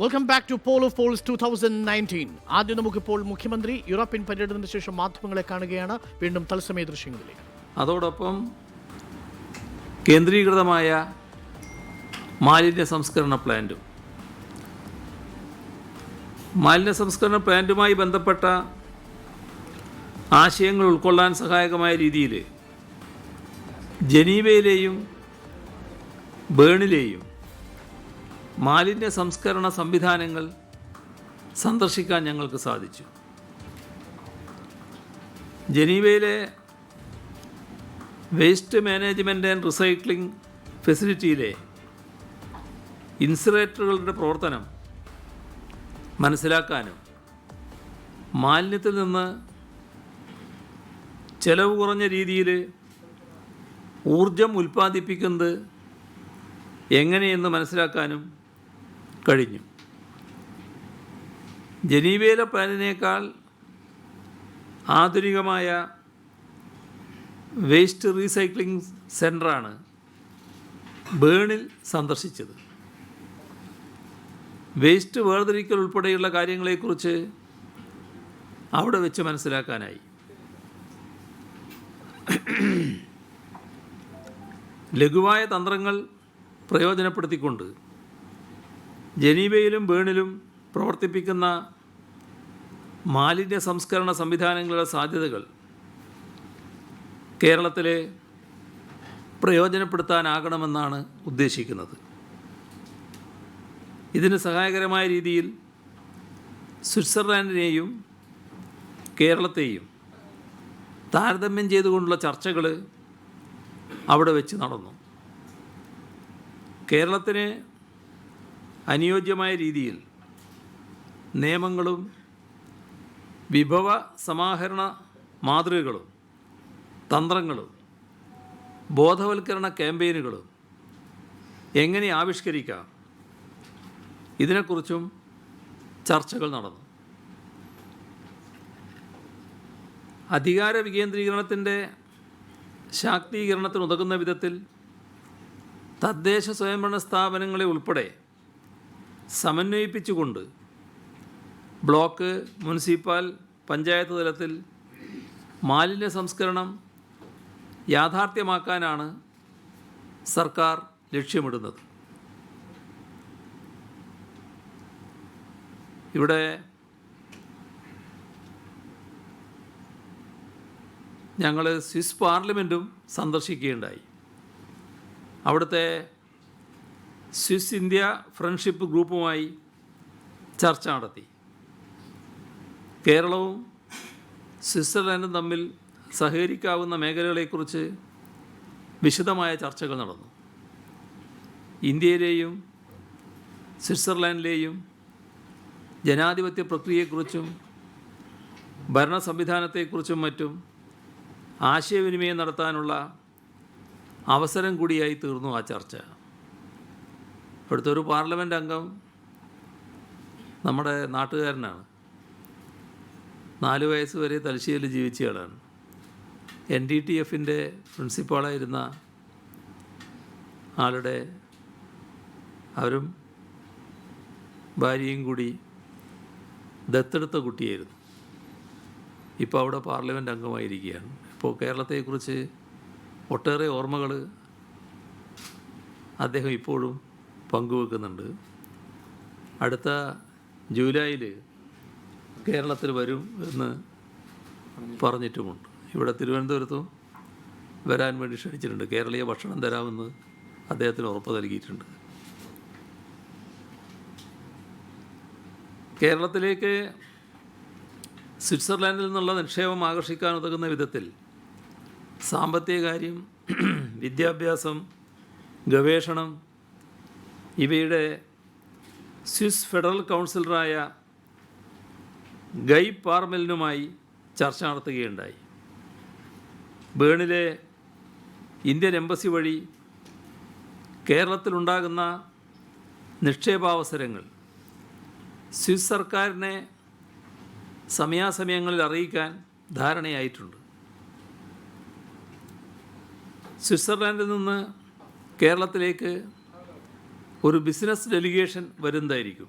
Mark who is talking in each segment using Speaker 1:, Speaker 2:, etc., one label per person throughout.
Speaker 1: Welcome back to poll of polls 2019. ആദ്യം നമുക്കിപ്പോൾ മുഖ്യമന്ത്രി യൂറോപ്യൻ പര്യടനത്തിന് ശേഷം മാധ്യമങ്ങളെ കാണുകയാണ്. വീണ്ടും തത്സമയ ദൃശ്യങ്ങളിലേക്ക്.
Speaker 2: അതോടൊപ്പം കേന്ദ്രീകൃതമായ മാലിന്യ സംസ്കരണ പ്ലാന്റുമായി ബന്ധപ്പെട്ട ആശയങ്ങൾ ഉൾക്കൊള്ളാൻ സഹായകമായ രീതിയിൽ ജനീവയിലെയും ബേണിലെയും മാലിന്യ സംസ്കരണ സംവിധാനങ്ങൾ സന്ദർശിക്കാൻ ഞങ്ങൾക്ക് സാധിച്ചു. ജനീവയിലെ വേസ്റ്റ് മാനേജ്മെൻറ്റ് ആൻഡ് റീസൈക്ലിംഗ് ഫെസിലിറ്റിയിലെ ഇൻസിനറേറ്ററുകളുടെ പ്രവർത്തനം മനസ്സിലാക്കാനും മാലിന്യത്തിൽ നിന്ന് ചെലവ് കുറഞ്ഞ രീതിയിൽ ഊർജം ഉൽപ്പാദിപ്പിക്കുന്നത് എങ്ങനെയെന്ന് മനസ്സിലാക്കാനും കഴിഞ്ഞു. ജനീവയിലെ പ്ലാനിനേക്കാൾ ആധുനികമായ വേസ്റ്റ് റീസൈക്ലിംഗ് സെൻ്ററാണ് ബേണിൽ സന്ദർശിച്ചത്. വേസ്റ്റ് വേർതിരിക്കൽ ഉൾപ്പെടെയുള്ള കാര്യങ്ങളെക്കുറിച്ച് അവിടെ വെച്ച് മനസ്സിലാക്കാനായി. ലഘുവായ തന്ത്രങ്ങൾ പ്രയോജനപ്പെടുത്തിക്കൊണ്ട് ജനീവയിലും ബേണിലും പ്രവർത്തിപ്പിക്കുന്ന മാലിന്യ സംസ്കരണ സംവിധാനങ്ങളുടെ സാധ്യതകൾ കേരളത്തിലെ പ്രയോജനപ്പെടുത്താനാകണമെന്നാണ് ഉദ്ദേശിക്കുന്നത്. ഇതിന് സഹായകരമായ രീതിയിൽ സ്വിറ്റ്സർലാൻഡിനെയും കേരളത്തെയും താരതമ്യം ചെയ്തുകൊണ്ടുള്ള ചർച്ചകൾ അവിടെ വെച്ച് നടന്നു. കേരളത്തിന് അനുയോജ്യമായ രീതിയിൽ നിയമങ്ങളും വിഭവ സമാഹരണ മാതൃകകളും തന്ത്രങ്ങളും ബോധവൽക്കരണ ക്യാമ്പയിനുകളും എങ്ങനെ ആവിഷ്കരിക്കാം, ഇതിനെക്കുറിച്ചും ചർച്ചകൾ നടന്നു. അധികാര വികേന്ദ്രീകരണത്തിൻ്റെ ശാക്തീകരണത്തിനുതകുന്ന വിധത്തിൽ തദ്ദേശ സ്വയംഭരണ സ്ഥാപനങ്ങളെ ഉൾപ്പെടെ സമന്വയിപ്പിച്ചുകൊണ്ട് ബ്ലോക്ക്, മുനിസിപ്പൽ, പഞ്ചായത്ത് തലത്തിൽ മാലിന്യ സംസ്കരണം യാഥാർത്ഥ്യമാക്കാനാണ് സർക്കാർ ലക്ഷ്യമിടുന്നത്. ഇവിടെ ഞങ്ങൾ സ്വിസ് പാർലമെൻറ്റും സന്ദർശിക്കുകയുണ്ടായി. അവിടുത്തെ സ്വിസ് ഇന്ത്യ ഫ്രണ്ട്ഷിപ്പ് ഗ്രൂപ്പുമായി ചർച്ച നടത്തി. കേരളവും സ്വിറ്റ്സർലൻഡും തമ്മിൽ സഹകരിക്കാവുന്ന മേഖലകളെക്കുറിച്ച് വിശദമായ ചർച്ചകൾ നടന്നു. ഇന്ത്യയിലെയും സ്വിറ്റ്സർലാൻഡിലെയും ജനാധിപത്യ പ്രക്രിയയെക്കുറിച്ചും ഭരണ സംവിധാനത്തെക്കുറിച്ചും മറ്റും ആശയവിനിമയം നടത്താനുള്ള അവസരം കൂടിയായി തീർന്നു ആ ചർച്ച. ഇവിടുത്തെ ഒരു പാർലമെൻറ്റ് അംഗം നമ്മുടെ നാട്ടുകാരനാണ്. 4 വയസ്സ് വരെ തലശ്ശേരിയിൽ ജീവിച്ചയാളാണ്. NDTFൻ്റെ പ്രിൻസിപ്പാളായിരുന്ന ആളുടെ അവരും ഭാര്യയും കൂടി ദത്തെടുത്ത കുട്ടിയായിരുന്നു. ഇപ്പോൾ അവിടെ പാർലമെൻറ്റ് അംഗമായിരിക്കുകയാണ്. ഇപ്പോൾ കേരളത്തെക്കുറിച്ച് ഒട്ടേറെ ഓർമ്മകൾ അദ്ദേഹം ഇപ്പോഴും പങ്കുവെക്കുന്നുണ്ട്. അടുത്ത ജൂലൈയിൽ കേരളത്തിൽ വരും എന്ന് പറഞ്ഞിട്ടുമുണ്ട്. ഇവിടെ തിരുവനന്തപുരത്തും വരാൻ വേണ്ടി ക്ഷണിച്ചിട്ടുണ്ട്. കേരളീയ ഭക്ഷണം തരാമെന്ന് അദ്ദേഹത്തിന് ഉറപ്പ് നൽകിയിട്ടുണ്ട്. കേരളത്തിലേക്ക് സ്വിറ്റ്സർലാൻഡിൽ നിന്നുള്ള നിക്ഷേപം ആകർഷിക്കാൻ ഉതകുന്ന വിധത്തിൽ സാമ്പത്തിക കാര്യം, വിദ്യാഭ്യാസം, ഗവേഷണം ഇവയുടെ സ്വിസ് ഫെഡറൽ കൗൺസിലറായ ഗൈ പാർമെലിനുമായി ചർച്ച നടത്തുകയുണ്ടായി. ബേണിലെ ഇന്ത്യൻ എംബസി വഴി കേരളത്തിലുണ്ടാകുന്ന നിക്ഷേപാവസരങ്ങൾ സ്വിസ് സർക്കാരിനെ സമയാസമയങ്ങളിൽ അറിയിക്കാൻ ധാരണയായിട്ടുണ്ട്. സ്വിറ്റ്സർലാൻഡിൽ നിന്ന് കേരളത്തിലേക്ക് ഒരു ബിസിനസ് ഡെലിഗേഷൻ വരുന്നതായിരിക്കും.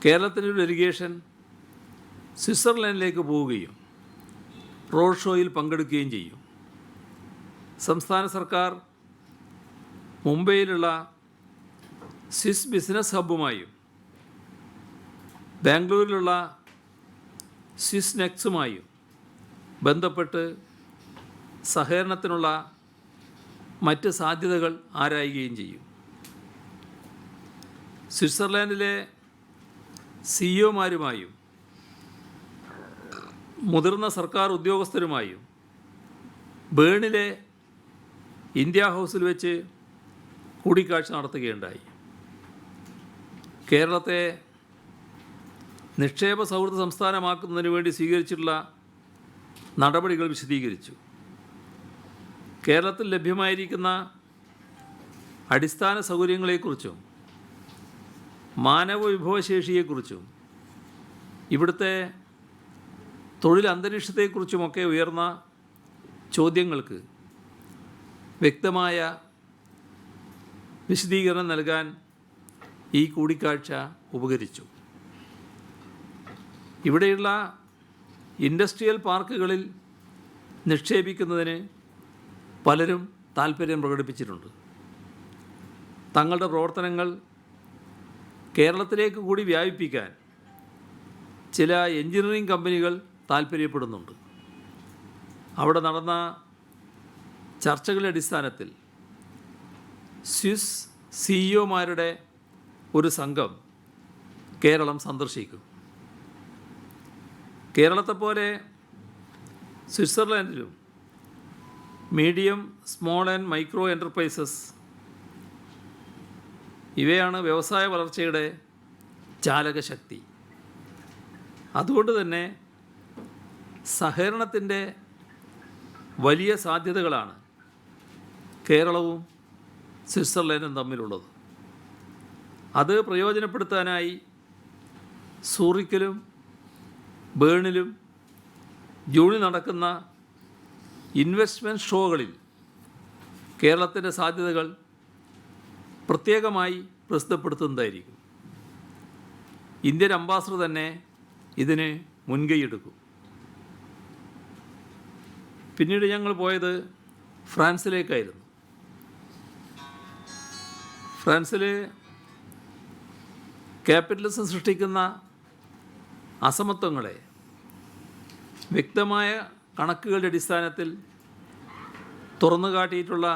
Speaker 2: കേരളത്തിൻ്റെ ഒരു ഡെലിഗേഷൻ സ്വിറ്റ്സർലൻഡിലേക്ക് പോവുകയും റോഡ് ഷോയിൽ പങ്കെടുക്കുകയും ചെയ്യും. സംസ്ഥാന സർക്കാർ മുംബൈയിലുള്ള സ്വിസ് ബിസിനസ് ഹബ്ബുമായും ബാംഗ്ലൂരിലുള്ള സ്വിസ് നെക്സുമായും ബന്ധപ്പെട്ട് സഹകരണത്തിനുള്ള മറ്റ് സാധ്യതകൾ ആരായുകയും ചെയ്യും. സ്വിറ്റ്സർലാൻഡിലെ സിഇഒമാരുമായും മുതിർന്ന സർക്കാർ ഉദ്യോഗസ്ഥരുമായും ബേണിലെ ഇന്ത്യ ഹൗസിൽ വെച്ച് കൂടിക്കാഴ്ച നടത്തുകയുണ്ടായി. കേരളത്തെ നിക്ഷേപ സൗഹൃദ സംസ്ഥാനമാക്കുന്നതിന് വേണ്ടി സ്വീകരിച്ചിട്ടുള്ള നടപടികൾ വിശദീകരിച്ചു. കേരളത്തിൽ ലഭ്യമായിരിക്കുന്ന അടിസ്ഥാന സൗകര്യങ്ങളെക്കുറിച്ചും മാനവ വിഭവശേഷിയെക്കുറിച്ചും ഇവിടുത്തെ തൊഴിൽ അന്തരീക്ഷത്തെക്കുറിച്ചുമൊക്കെ ഉയർന്ന ചോദ്യങ്ങൾക്ക് വ്യക്തമായ വിശദീകരണം നൽകാൻ ഈ കൂടിക്കാഴ്ച ഉപകരിച്ചു. ഇവിടെയുള്ള ഇൻഡസ്ട്രിയൽ പാർക്കുകളിൽ നിക്ഷേപിക്കുന്നതിന് പലരും താൽപ്പര്യം പ്രകടിപ്പിച്ചിട്ടുണ്ട്. തങ്ങളുടെ പ്രവർത്തനങ്ങൾ കേരളത്തിലേക്ക് കൂടി വ്യാപിപ്പിക്കാൻ ചില എഞ്ചിനീയറിംഗ് കമ്പനികൾ താൽപ്പര്യപ്പെടുന്നുണ്ട്. അവിടെ നടന്ന ചർച്ചകളുടെ അടിസ്ഥാനത്തിൽ സ്വിസ് സിഇഒമാരുടെ ഒരു സംഘം കേരളം സന്ദർശിക്കും. കേരളത്തെപ്പോലെ സ്വിറ്റ്സർലാൻഡിലും medium, small and micro enterprises ഇവയാണ് വ്യവസായ വളർച്ചയുടെ ചാലകശക്തി. അതുകൊണ്ട് തന്നെ സഹകരണത്തിൻ്റെ വലിയ സാധ്യതകളാണ് കേരളവും സ്വിറ്റ്സർലൻഡും തമ്മിലുള്ളത്. അത് പ്രയോജനപ്പെടുത്താനായി സൂറിക്കിലും ബേണിലും ജൂണിൽ നടക്കുന്ന ഇൻവെസ്റ്റ്മെൻറ്റ് ഷോകളിൽ കേരളത്തിൻ്റെ സാധ്യതകൾ പ്രത്യേകമായി പ്രസിദ്ധപ്പെടുത്തുന്നതായിരിക്കും. ഇന്ത്യൻ അംബാസഡർ തന്നെ ഇതിന് മുൻകൈയെടുക്കും. പിന്നീട് ഞങ്ങൾ പോയത് ഫ്രാൻസിലേക്കായിരുന്നു. ഫ്രാൻസിൽ ക്യാപിറ്റലിസം സൃഷ്ടിക്കുന്ന അസമത്വങ്ങളെ വ്യക്തമായ കണക്കുകളുടെ അടിസ്ഥാനത്തിൽ തുറന്നു കാട്ടിയിട്ടുള്ള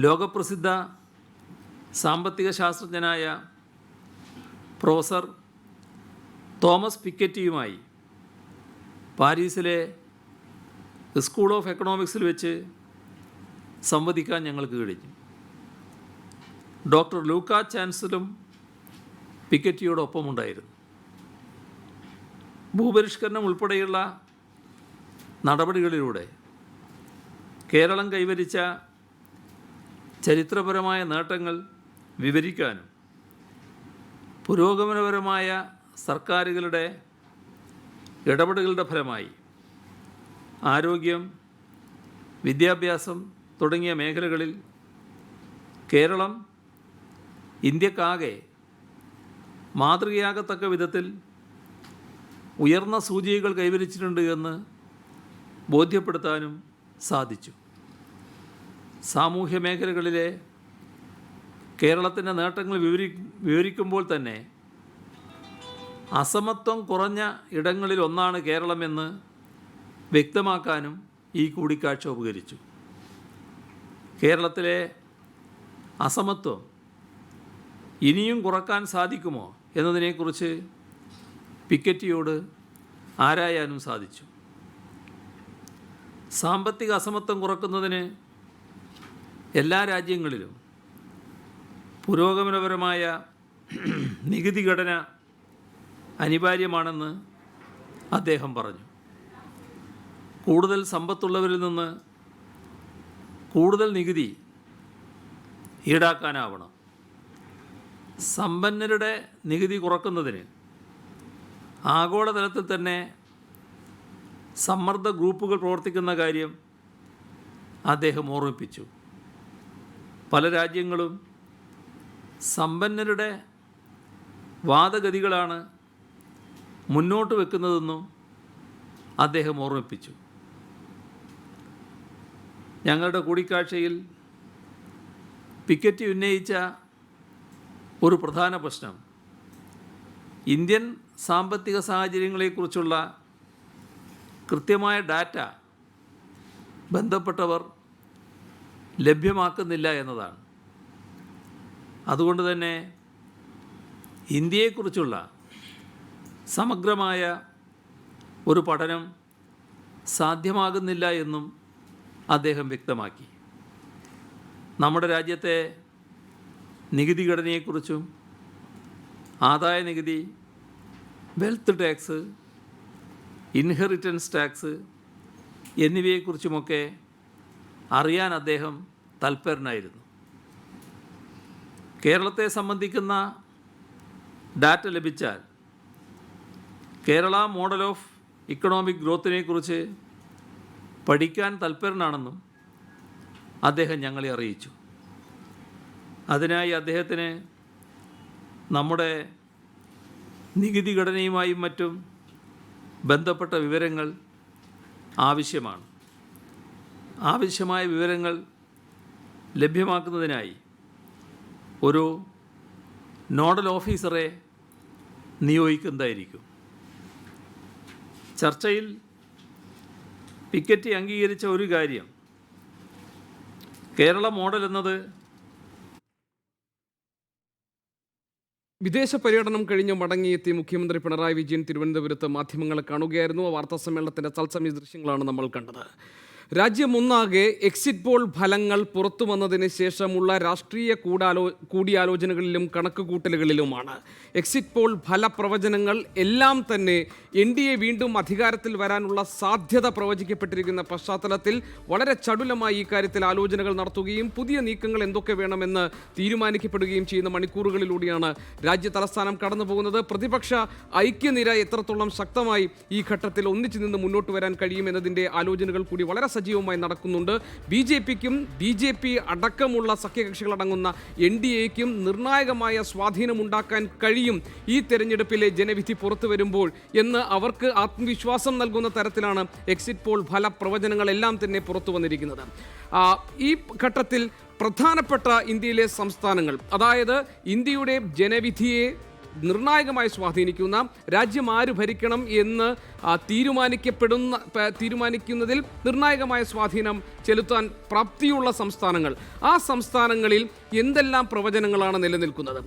Speaker 2: ലോകപ്രസിദ്ധ സാമ്പത്തിക ശാസ്ത്രജ്ഞനായ പ്രൊഫസർ തോമസ് പിക്കറ്റിയുമായി പാരീസിലെ സ്കൂൾ ഓഫ് എക്കണോമിക്സിൽ വെച്ച് സംവദിക്കാൻ ഞങ്ങൾക്ക് കഴിഞ്ഞു. ഡോക്ടർ ലൂക്ക ചാൻസലും പിക്കറ്റിയോടൊപ്പമുണ്ടായിരുന്നു. ഭൂപരിഷ്കരണം ഉൾപ്പെടെയുള്ള നടപടികളിലൂടെ കേരളം കൈവരിച്ച ചരിത്രപരമായ നേട്ടങ്ങൾ വിവരിക്കാനും പുരോഗമനപരമായ സർക്കാരുകളുടെ ഇടപെടലുകളുടെ ഫലമായി ആരോഗ്യം, വിദ്യാഭ്യാസം തുടങ്ങിയ മേഖലകളിൽ കേരളം ഇന്ത്യക്കാകെ മാതൃകയാകത്തക്ക വിധത്തിൽ ഉയർന്ന സൂചികകൾ കൈവരിച്ചിട്ടുണ്ട് എന്ന് ബോധ്യപ്പെടുത്താനും സാധിച്ചു. സാമൂഹ്യ മേഖലകളിലെ കേരളത്തിൻ്റെ നേട്ടങ്ങൾ വിവരിക്കുമ്പോൾ തന്നെ അസമത്വം കുറഞ്ഞ ഇടങ്ങളിൽ ഒന്നാണ് കേരളമെന്ന് വ്യക്തമാക്കാനും ഈ കൂടിക്കാഴ്ച ഉപകരിച്ചു. കേരളത്തിലെ അസമത്വം ഇനിയും കുറക്കാൻ സാധിക്കുമോ എന്നതിനെക്കുറിച്ച് പിക്കറ്റിയോട് ആരായാനും സാധിച്ചു. സാമ്പത്തിക അസമത്വം കുറക്കുന്നതിന് എല്ലാ രാജ്യങ്ങളിലും പുരോഗമനപരമായ നികുതി ഘടന അനിവാര്യമാണെന്ന് അദ്ദേഹം പറഞ്ഞു. കൂടുതൽ സമ്പത്തുള്ളവരിൽ നിന്ന് കൂടുതൽ നികുതി ഈടാക്കാനാവണം. സമ്പന്നരുടെ നികുതി കുറക്കുന്നതിന് ആഗോളതലത്തിൽ തന്നെ സമ്മർദ്ദ ഗ്രൂപ്പുകൾ പ്രവർത്തിക്കുന്ന കാര്യം അദ്ദേഹം ഓർമ്മിപ്പിച്ചു. പല രാജ്യങ്ങളും സമ്പന്നരുടെ വാദഗതികളാണ് മുന്നോട്ട് വെക്കുന്നതെന്നും അദ്ദേഹം ഓർമ്മിപ്പിച്ചു. ഞങ്ങളുടെ കൂടിക്കാഴ്ചയിൽ പിക്കറ്റി ഉന്നയിച്ച ഒരു പ്രധാന പ്രശ്നം ഇന്ത്യൻ സാമ്പത്തിക സാഹചര്യങ്ങളെക്കുറിച്ചുള്ള കൃത്യമായ ഡാറ്റ ബന്ധപ്പെട്ടവർ ലഭ്യമാക്കുന്നില്ല എന്നതാണ്. അതുകൊണ്ട് തന്നെ ഇന്ത്യയെക്കുറിച്ചുള്ള സമഗ്രമായ ഒരു പഠനം സാധ്യമാകുന്നില്ല എന്നും അദ്ദേഹം വ്യക്തമാക്കി. നമ്മുടെ രാജ്യത്തെ നികുതി ഘടനയെക്കുറിച്ചും ആദായ നികുതി, വെൽത്ത് ടാക്സ്, ഇൻഹെറിറ്റൻസ് ടാക്സ് എന്നിവയെക്കുറിച്ചുമൊക്കെ അറിയാൻ അദ്ദേഹം തൽപരനായിരുന്നു. കേരളത്തെ സംബന്ധിക്കുന്ന ഡാറ്റ ലഭിച്ചാൽ കേരള മോഡൽ ഓഫ് ഇക്കണോമിക് ഗ്രോത്തിനെക്കുറിച്ച് പഠിക്കാൻ തൽപരനാണെന്നും അദ്ദേഹം ഞങ്ങളെ അറിയിച്ചു. അതിനായി അദ്ദേഹത്തിന് നമ്മുടെ നികുതി ഘടനയുമായും മറ്റും ബന്ധപ്പെട്ട വിവരങ്ങൾ ആവശ്യമാണ്. ആവശ്യമായ വിവരങ്ങൾ ലഭ്യമാക്കുന്നതിനായി ഒരു നോഡൽ ഓഫീസറെ നിയോഗിക്കുന്നതായിരിക്കും. ചർച്ചയിൽ പിക്കറ്റി അംഗീകരിച്ച ഒരു കാര്യം, കേരള മോഡൽ എന്നത്
Speaker 3: വിദേശ പര്യടനം കഴിഞ്ഞ് മടങ്ങിയെത്തിയ മുഖ്യമന്ത്രി പിണറായി വിജയൻ തിരുവനന്തപുരത്ത് മാധ്യമങ്ങളെ കാണുകയായിരുന്നു. വാർത്താ സമ്മേളനത്തിൻ്റെ തത്സമയ ദൃശ്യങ്ങളാണ് നമ്മൾ കണ്ടത്. രാജ്യമൊന്നാകെ എക്സിറ്റ് പോൾ ഫലങ്ങൾ പുറത്തു വന്നതിന് ശേഷമുള്ള രാഷ്ട്രീയ കൂടിയാലോചനകളിലും കണക്കുകൂട്ടലുകളിലുമാണ്. എക്സിറ്റ് പോൾ ഫലപ്രവചനങ്ങൾ എല്ലാം തന്നെ NDA വീണ്ടും അധികാരത്തിൽ വരാനുള്ള സാധ്യത പ്രവചിക്കപ്പെട്ടിരിക്കുന്ന പശ്ചാത്തലത്തിൽ വളരെ ചടുലമായി ഈ കാര്യത്തിൽ ആലോചനകൾ നടത്തുകയും പുതിയ നീക്കങ്ങൾ എന്തൊക്കെ വേണമെന്ന് തീരുമാനിക്കപ്പെടുകയും ചെയ്യുന്ന മണിക്കൂറുകളിലൂടെയാണ് രാജ്യ തലസ്ഥാനം കടന്നു പോകുന്നത്. പ്രതിപക്ഷ ഐക്യനിര എത്രത്തോളം ശക്തമായി ഈ ഘട്ടത്തിൽ ഒന്നിച്ചു നിന്ന് മുന്നോട്ട് വരാൻ കഴിയുമെന്നതിൻ്റെ ആലോചനകൾ കൂടി വളരെ സജീവമായി നടക്കുന്നുണ്ട്. BJP അടക്കമുള്ള സഖ്യകക്ഷികളടങ്ങുന്ന NDAയ്ക്കും നിർണായകമായ സ്വാധീനമുണ്ടാക്കാൻ കഴിയും ഈ തെരഞ്ഞെടുപ്പിലെ ജനവിധി പുറത്തു വരുമ്പോൾ എന്ന് അവർക്ക് ആത്മവിശ്വാസം നൽകുന്ന തരത്തിലാണ് എക്സിറ്റ് പോൾ ഫലപ്രവചനങ്ങളെല്ലാം തന്നെ പുറത്തു വന്നിരിക്കുന്നത്. ഈ ഘട്ടത്തിൽ പ്രധാനപ്പെട്ട ഇന്ത്യയിലെ സംസ്ഥാനങ്ങൾ, അതായത് ഇന്ത്യയുടെ ജനവിധിയെ നിർണായകമായി സ്വാധീനിക്കുന്ന, രാജ്യം ആര് ഭരിക്കണം എന്ന് തീരുമാനിക്കുന്നതിൽ നിർണായകമായ സ്വാധീനം ചെലുത്താൻ പ്രാപ്തിയുള്ള സംസ്ഥാനങ്ങൾ, ആ സംസ്ഥാനങ്ങളിൽ എന്തെല്ലാം പ്രവചനങ്ങളാണ് നിലനിൽക്കുന്നത്?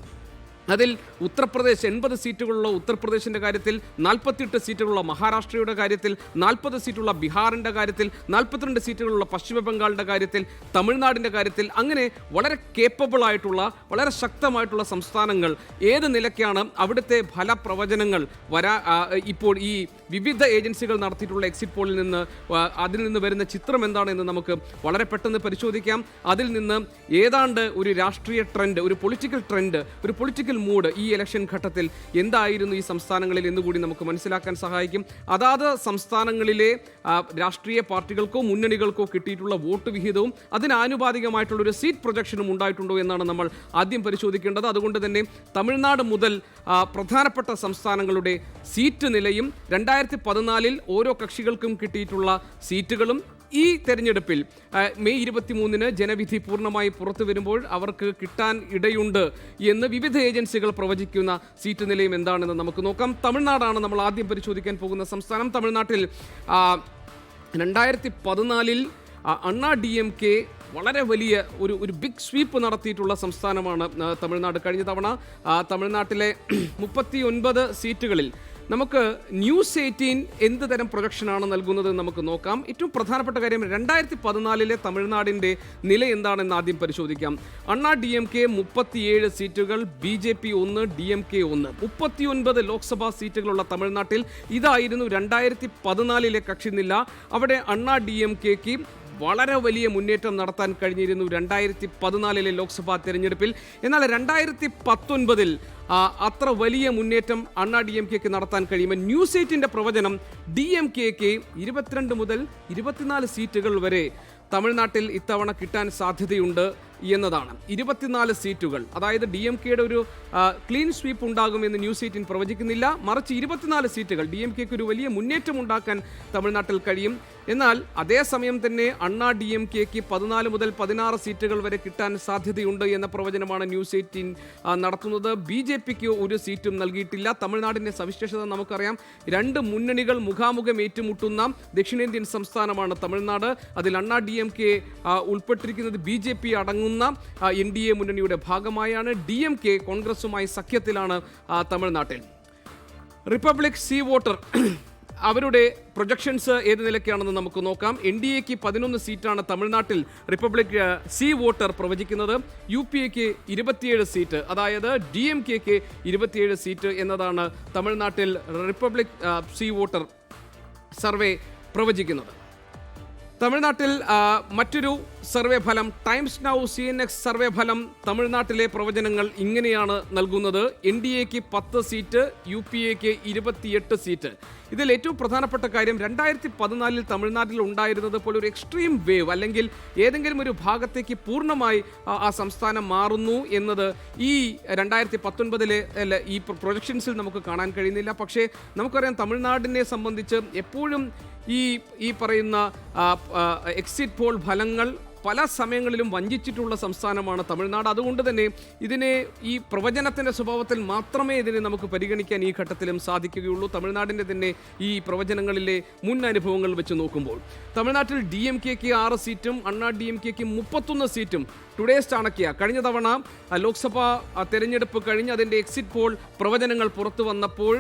Speaker 3: അതിൽ ഉത്തർപ്രദേശ് 80 സീറ്റുകളുള്ള ഉത്തർപ്രദേശിൻ്റെ കാര്യത്തിൽ, 48 സീറ്റുകളുള്ള മഹാരാഷ്ട്രയുടെ കാര്യത്തിൽ, 40 സീറ്റുള്ള ബീഹാറിൻ്റെ കാര്യത്തിൽ, 42 സീറ്റുകളുള്ള പശ്ചിമ ബംഗാളിൻ്റെ കാര്യത്തിൽ, തമിഴ്നാടിൻ്റെ കാര്യത്തിൽ, അങ്ങനെ വളരെ കേപ്പബിൾ ആയിട്ടുള്ള, വളരെ ശക്തമായിട്ടുള്ള സംസ്ഥാനങ്ങൾ ഏത് നിലയ്ക്കാണ് അവിടുത്തെ ഫലപ്രവചനങ്ങൾ ഇപ്പോൾ ഈ വിവിധ ഏജൻസികൾ നടത്തിയിട്ടുള്ള എക്സിറ്റ് പോളിൽ നിന്ന് അതിൽ നിന്ന് വരുന്ന ചിത്രം എന്താണെന്ന് നമുക്ക് വളരെ പെട്ടെന്ന് പരിശോധിക്കാം. അതിൽ നിന്ന് ഏതാണ്ട് ഒരു രാഷ്ട്രീയ ട്രെൻഡ്, ഒരു പൊളിറ്റിക്കൽ ട്രെൻഡ്, ഒരു പൊളിറ്റിക്കൽ മൂഡ് ഈ ഇലക്ഷൻ ഘട്ടത്തിൽ എന്തായിരുന്നു ഈ സംസ്ഥാനങ്ങളിൽ എന്നുകൂടി നമുക്ക് മനസ്സിലാക്കാൻ സഹായിക്കും. അതാത് സംസ്ഥാനങ്ങളിലെ രാഷ്ട്രീയ പാർട്ടികൾക്കോ മുന്നണികൾക്കോ കിട്ടിയിട്ടുള്ള വോട്ട് വിഹിതവും അതിനാനുപാതികമായിട്ടുള്ളൊരു സീറ്റ് പ്രൊജക്ഷനും ഉണ്ടായിട്ടുണ്ടോ എന്നാണ് നമ്മൾ ആദ്യം പരിശോധിക്കേണ്ടത്. അതുകൊണ്ട് തന്നെ തമിഴ്നാട് മുതൽ പ്രധാനപ്പെട്ട സംസ്ഥാനങ്ങളുടെ സീറ്റ് നിലയും 2014 ഓരോ കക്ഷികൾക്കും കിട്ടിയിട്ടുള്ള സീറ്റുകളും ഈ തെരഞ്ഞെടുപ്പിൽ മെയ് 23 ജനവിധി പൂർണ്ണമായി പുറത്തു വരുമ്പോൾ അവർക്ക് കിട്ടാൻ ഇടയുണ്ട് എന്ന് വിവിധ ഏജൻസികൾ പ്രവചിക്കുന്ന സീറ്റ് നിലയും എന്താണെന്ന് നമുക്ക് നോക്കാം. തമിഴ്നാടാണ് നമ്മൾ ആദ്യം പരിശോധിക്കാൻ പോകുന്ന സംസ്ഥാനം. തമിഴ്നാട്ടിൽ 2014 അണ്ണാ DMK വളരെ വലിയ ഒരു ബിഗ് സ്വീപ്പ് നടത്തിയിട്ടുള്ള സംസ്ഥാനമാണ് തമിഴ്നാട്. കഴിഞ്ഞ തവണ തമിഴ്നാട്ടിലെ 39 സീറ്റുകളിൽ നമുക്ക് ന്യൂസ് 18 എന്ത് തരം പ്രൊജക്ഷനാണ് നൽകുന്നത് നമുക്ക് നോക്കാം. ഏറ്റവും പ്രധാനപ്പെട്ട കാര്യം 2014 തമിഴ്നാടിൻ്റെ നില എന്താണെന്ന് ആദ്യം പരിശോധിക്കാം. അണ്ണാ DMK 37 സീറ്റുകൾ, BJP 1, DMK 1, 39 ലോക്സഭാ സീറ്റുകളുള്ള തമിഴ്നാട്ടിൽ ഇതായിരുന്നു 2014 കക്ഷിനില. അവിടെ അണ്ണാ DMKക്ക് വളരെ വലിയ മുന്നേറ്റം നടത്താൻ കഴിഞ്ഞിരുന്നു 2014 ലോക്സഭാ തെരഞ്ഞെടുപ്പിൽ. എന്നാൽ 2019 അത്ര വലിയ മുന്നേറ്റം അണ്ണാ DMKക്ക് നടത്താൻ കഴിയുമെന്ന് ന്യൂസ് 18 പ്രവചനം DMKക്ക് 22 മുതൽ 24 സീറ്റുകൾ വരെ തമിഴ്നാട്ടിൽ ഇത്തവണ കിട്ടാൻ സാധ്യതയുണ്ട് എന്നതാണ്. 24 സീറ്റുകൾ, അതായത് DMK-യുടെ ഒരു ക്ലീൻ സ്വീപ്പ് ഉണ്ടാകുമെന്ന് ന്യൂസ് 18 പ്രവചിക്കുന്നില്ല. മറിച്ച് 24 സീറ്റുകൾ DMK-ക്ക് ഒരു വലിയ മുന്നേറ്റം ഉണ്ടാക്കാൻ തമിഴ്നാട്ടിൽ കഴിയും. എന്നാൽ അതേസമയം തന്നെ അണ്ണാ DMK-ക്ക് 14 മുതൽ 16 സീറ്റുകൾ വരെ കിട്ടാൻ സാധ്യതയുണ്ട് എന്ന പ്രവചനമാണ് ന്യൂസ് 18 നടത്തുന്നത്. BJP-ക്ക് ഒരു സീറ്റും നൽകിയിട്ടില്ല. തമിഴ്നാടിൻ്റെ സവിശേഷത നമുക്കറിയാം. 2 മുന്നണികൾ മുഖാമുഖം ഏറ്റുമുട്ടുന്ന ദക്ഷിണേന്ത്യൻ സംസ്ഥാനമാണ് തമിഴ്നാട്. അതിൽ അണ്ണാ DMK ഉൾപ്പെട്ടിരിക്കുന്നത് BJP അടങ്ങുന്ന NDA മുന്നണിയുടെ ഭാഗമായാണ്. DMK കോൺഗ്രസുമായി സഖ്യത്തിലാണ് തമിഴ്നാട്ടിൽ. റിപ്പബ്ലിക് സീ വോട്ടർ അവരുടെ പ്രൊജക്ഷൻസ് ഏത് നിലയ്ക്കാണെന്ന് നമുക്ക് നോക്കാം. NDA-ക്ക് 11 സീറ്റാണ് തമിഴ്നാട്ടിൽ റിപ്പബ്ലിക് സീ വോട്ടർ പ്രവചിക്കുന്നത്. UPA-ക്ക് 27 സീറ്റ്, അതായത് DMK-ക്ക് 27 സീറ്റ് എന്നതാണ് തമിഴ്നാട്ടിൽ റിപ്പബ്ലിക് സീ വോട്ടർ സർവേ പ്രവചിക്കുന്നത്. തമിഴ്നാട്ടിൽ മറ്റൊരു സർവേ ഫലം, ടൈംസ് നൗ CNX സർവേ ഫലം തമിഴ്നാട്ടിലെ പ്രവചനങ്ങൾ ഇങ്ങനെയാണ് നൽകുന്നത്. NDA-ക്ക് 10 സീറ്റ്, UPA-ക്ക് 28 സീറ്റ്. ഇതിൽ ഏറ്റവും പ്രധാനപ്പെട്ട കാര്യം 2014 തമിഴ്നാട്ടിൽ ഉണ്ടായിരുന്നത് പോലെ ഒരു എക്സ്ട്രീം വേവ് അല്ലെങ്കിൽ ഏതെങ്കിലും ഒരു ഭാഗത്തേക്ക് പൂർണ്ണമായി ആ സംസ്ഥാനം മാറുന്നു എന്നത് ഈ 2019 ഈ പ്രൊജക്ഷൻസിൽ നമുക്ക് കാണാൻ കഴിയുന്നില്ല. പക്ഷേ നമുക്കറിയാം തമിഴ്നാടിനെ സംബന്ധിച്ച് എപ്പോഴും ഈ പറയുന്ന എക്സിറ്റ് പോൾ ഫലങ്ങൾ പല സമയങ്ങളിലും വഞ്ചിച്ചിട്ടുള്ള സംസ്ഥാനമാണ് തമിഴ്നാട്. അതുകൊണ്ട് തന്നെ ഇതിനെ ഈ പ്രവചനത്തിൻ്റെ സ്വഭാവത്തിൽ മാത്രമേ ഇതിനെ നമുക്ക് പരിഗണിക്കാൻ ഈ ഘട്ടത്തിലും സാധിക്കുകയുള്ളൂ. തമിഴ്നാടിൻ്റെ തന്നെ ഈ പ്രവചനങ്ങളിലെ മുൻ അനുഭവങ്ങൾ വെച്ച് നോക്കുമ്പോൾ തമിഴ്നാട്ടിൽ DMK-ക്ക് 6 സീറ്റും അണ്ണാ DMK-ക്ക് 31 സീറ്റും ടുഡേസ് ചാണക്യ കഴിഞ്ഞ തവണ ലോക്സഭാ തെരഞ്ഞെടുപ്പ് കഴിഞ്ഞ് അതിൻ്റെ എക്സിറ്റ് പോൾ പ്രവചനങ്ങൾ പുറത്തു വന്നപ്പോൾ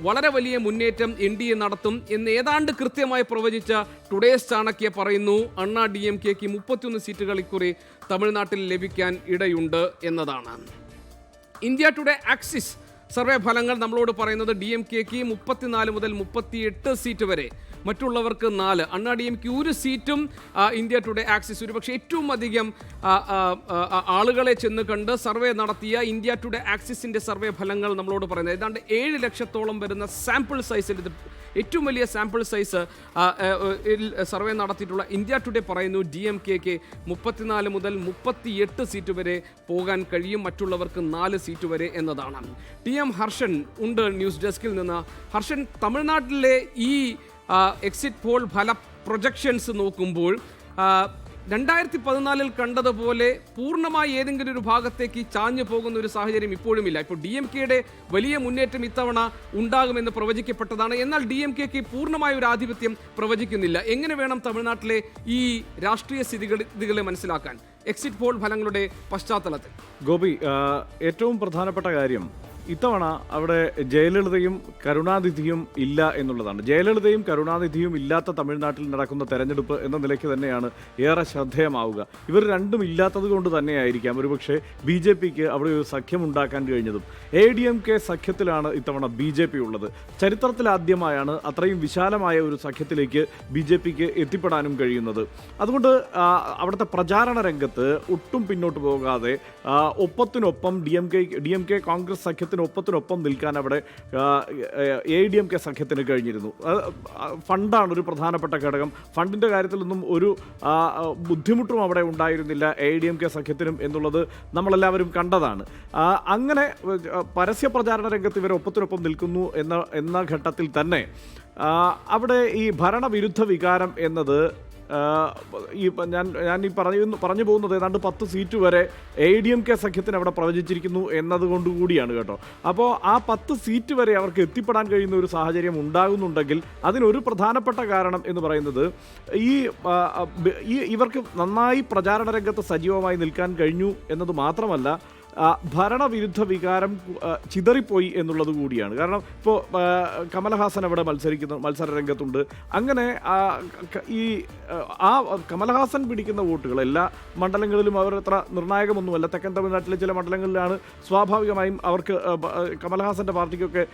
Speaker 3: വളരെ വലിയ മുന്നേറ്റം NDA നടത്തും എന്ന് ഏതാണ്ട് കൃത്യമായി പ്രവചിച്ച ടുഡേസ് ചാണക്യ പറയുന്നു അണ്ണാ DMK-ക്ക് 31 സീറ്റുകൾ ഇക്കുറി തമിഴ്നാട്ടിൽ ലഭിക്കാൻ ഇടയുണ്ട് എന്നതാണ്. ഇന്ത്യ ടുഡേ ആക്സിസ് സർവേ ഫലങ്ങൾ നമ്മളോട് പറയുന്നത് DMK-ക്ക് 34 മുതൽ 38 സീറ്റ് വരെ, മറ്റുള്ളവർക്ക് 4. അണ്ണാ DMK ഒരു സീറ്റും ഇന്ത്യ ടുഡേ ആക്സിസ് ഒരുപക്ഷെ ഏറ്റവും അധികം ആളുകളെ ചെന്ന് കണ്ട് സർവേ നടത്തിയ ഇന്ത്യ ടുഡേ ആക്സിസിൻ്റെ സർവേ ഫലങ്ങൾ നമ്മളോട് പറയുന്നത് ഏതാണ്ട് 7 ലക്ഷത്തോളം വരുന്ന സാമ്പിൾ സൈസിൽ, ഇത് ഏറ്റവും വലിയ സാമ്പിൾ സൈസ് സർവേ നടത്തിയിട്ടുള്ള ഇന്ത്യ ടുഡേ പറയുന്നു DMK-ക്ക് 34 മുതൽ 38 സീറ്റ് വരെ പോകാൻ കഴിയും, മറ്റുള്ളവർക്ക് 4 സീറ്റ് വരെ എന്നതാണ്. TM ഹർഷൻ ഉണ്ട് ന്യൂസ് ഡെസ്കിൽ നിന്ന്. ഹർഷൻ, തമിഴ്നാട്ടിലെ ഈ എക്സിറ്റ് പോൾ ഫല പ്രൊജക്ഷൻസ് നോക്കുമ്പോൾ 2014 കണ്ടതുപോലെ പൂർണ്ണമായി ഏതെങ്കിലും ഒരു ഭാഗത്തേക്ക് ചാഞ്ഞു പോകുന്ന ഒരു സാഹചര്യം ഇപ്പോഴുമില്ല. ഇപ്പോൾ DMK-യുടെ വലിയ മുന്നേറ്റം ഇത്തവണ ഉണ്ടാകുമെന്ന് പ്രവചിക്കപ്പെട്ടതാണ്. എന്നാൽ DMK-ക്ക് പൂർണ്ണമായ ഒരു ആധിപത്യം പ്രവചിക്കുന്നില്ല. എങ്ങനെ വേണം തമിഴ്നാട്ടിലെ ഈ രാഷ്ട്രീയ സ്ഥിതിഗതികളെ മനസ്സിലാക്കാൻ എക്സിറ്റ് പോൾ ഫലങ്ങളുടെ പശ്ചാത്തലത്തിൽ?
Speaker 4: ഗോപി, ഏറ്റവും പ്രധാനപ്പെട്ട കാര്യം ഇത്തവണ അവിടെ ജയലളിതയും കരുണാനിധിയും ഇല്ല എന്നുള്ളതാണ്. ജയലളിതയും കരുണാനിധിയും ഇല്ലാത്ത തമിഴ്നാട്ടിൽ നടക്കുന്ന തെരഞ്ഞെടുപ്പ് എന്ന നിലയ്ക്ക് തന്നെയാണ് ഏറെ ശ്രദ്ധേയമാവുക. ഇവർ രണ്ടും ഇല്ലാത്തത് കൊണ്ട് തന്നെയായിരിക്കാം ഒരുപക്ഷെ BJP-ക്ക് അവിടെ ഒരു സഖ്യം ഉണ്ടാക്കാൻ കഴിഞ്ഞതും. ADMK സഖ്യത്തിലാണ് ഇത്തവണ BJP ഉള്ളത്. ചരിത്രത്തിലാദ്യമായാണ് അത്രയും വിശാലമായ ഒരു സഖ്യത്തിലേക്ക് BJP-ക്ക് എത്തിപ്പെടാനും കഴിയുന്നത്. അതുകൊണ്ട് അവിടുത്തെ പ്രചാരണ രംഗത്ത് ഒട്ടും പിന്നോട്ട് പോകാതെ ഒപ്പത്തിനൊപ്പം DMK കോൺഗ്രസ് സഖ്യത്തിന് ഒപ്പത്തിനൊപ്പം നിൽക്കാൻ അവിടെ ADMK സഖ്യത്തിന് കഴിഞ്ഞിരുന്നു. ഫണ്ടാണ് ഒരു പ്രധാനപ്പെട്ട ഘടകം. ഫണ്ടിൻ്റെ കാര്യത്തിലൊന്നും ഒരു ബുദ്ധിമുട്ടും അവിടെ ഉണ്ടായിരുന്നില്ല ADMK സഖ്യത്തിനും എന്നുള്ളത് നമ്മളെല്ലാവരും കണ്ടതാണ്. അങ്ങനെ പരസ്യ പ്രചാരണ രംഗത്ത് ഇവർ ഒപ്പത്തിനൊപ്പം നിൽക്കുന്നു എന്ന ഘട്ടത്തിൽ തന്നെ അവിടെ ഈ ഭരണവിരുദ്ധ വികാരം എന്നത് ഞാൻ ഈ പറഞ്ഞു പോകുന്നത് ഏതാണ്ട് 10 സീറ്റ് വരെ ADMK സഖ്യത്തിന് അവിടെ പ്രവചിച്ചിരിക്കുന്നു എന്നതുകൊണ്ടുകൂടിയാണ് കേട്ടോ. അപ്പോൾ ആ 10 സീറ്റ് വരെ അവർക്ക് എത്തിപ്പെടാൻ കഴിയുന്ന ഒരു സാഹചര്യം ഉണ്ടാകുന്നുണ്ടെങ്കിൽ അതിനൊരു പ്രധാനപ്പെട്ട കാരണം എന്ന് പറയുന്നത് ഇവർക്ക് നന്നായി പ്രചാരണ രംഗത്ത് സജീവമായി നിൽക്കാൻ കഴിഞ്ഞു എന്നത് മാത്രമല്ല, ഭരണവിരുദ്ധ വികാരം ചിതറിപ്പോയി എന്നുള്ളത് കൂടിയാണ്. കാരണം ഇപ്പോൾ കമലഹാസൻ അവിടെ മത്സര രംഗത്തുണ്ട്. അങ്ങനെ ഈ കമലഹാസൻ പിടിക്കുന്ന വോട്ടുകൾ എല്ലാ മണ്ഡലങ്ങളിലും അവർ അത്ര നിർണായകമൊന്നുമല്ല. തെക്കൻ തമിഴ്നാട്ടിലെ ചില മണ്ഡലങ്ങളിലാണ് സ്വാഭാവികമായും അവർക്ക് കമലഹാസന്റെ പാർട്ടിക്കൊക്കെ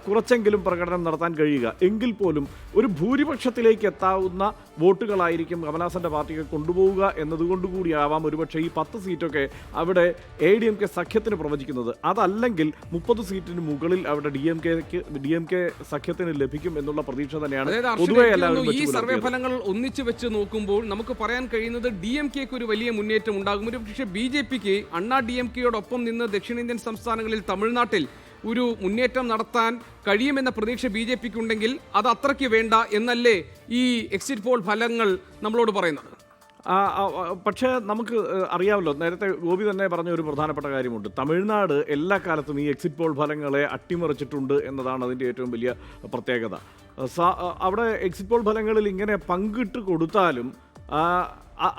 Speaker 4: കുറച്ചെങ്കിലും പ്രകടനം നടത്താൻ കഴിയുക. എങ്കിൽ പോലും ഒരു ഭൂരിപക്ഷത്തിലേക്ക് എത്താവുന്ന വോട്ടുകളായിരിക്കും കമലഹാസന്റെ പാർട്ടിക്ക് കൊണ്ടുപോവുക എന്നതുകൊണ്ടുകൂടിയാവാം ഒരുപക്ഷെ ഈ 10 സീറ്റൊക്കെ അവിടെ ADMK കെ സഖ്യത്തിന് പ്രവചിക്കുന്നത്. അതല്ലെങ്കിൽ 30 സീറ്റിന് മുകളിൽ അവിടെ ഡി എം കെ സഖ്യത്തിന് ലഭിക്കും എന്നുള്ള പ്രതീക്ഷ തന്നെയാണ് പൊതുവെ എല്ലാവരും
Speaker 3: ഈ സർവേ ഫലങ്ങൾ ഒന്നിച്ചു വെച്ച് നോക്കുമ്പോൾ നമുക്ക് പറയാൻ കഴിയുന്നത് DMK ഒരു വലിയ മുന്നേറ്റം ഉണ്ടാകും. ഒരു പക്ഷേ BJP അണ്ണാ DMKയോടൊപ്പം നിന്ന് ദക്ഷിണേന്ത്യൻ സംസ്ഥാനങ്ങളിൽ തമിഴ്നാട്ടിൽ ഒരു മുന്നേറ്റം നടത്താൻ കഴിയുമെന്ന പ്രതീക്ഷ BJP ഉണ്ടെങ്കിൽ അത് അത്രയ്ക്ക് വേണ്ട എന്നല്ലേ ഈ എക്സിറ്റ് പോൾ ഫലങ്ങൾ നമ്മളോട് പറയുന്നത്?
Speaker 4: പക്ഷേ നമുക്ക് അറിയാമല്ലോ, നേരത്തെ ഗോപി തന്നെ പറഞ്ഞ ഒരു പ്രധാനപ്പെട്ട കാര്യമുണ്ട്. തമിഴ്നാട് എല്ലാ കാലത്തും ഈ എക്സിറ്റ് പോൾ ഫലങ്ങളെ അട്ടിമറിച്ചിട്ടുണ്ട് എന്നതാണ് അതിൻ്റെ ഏറ്റവും വലിയ പ്രത്യേകത. അവിടെ എക്സിറ്റ് പോൾ ഫലങ്ങളിൽ ഇങ്ങനെ പങ്കിട്ട് കൊടുത്താലും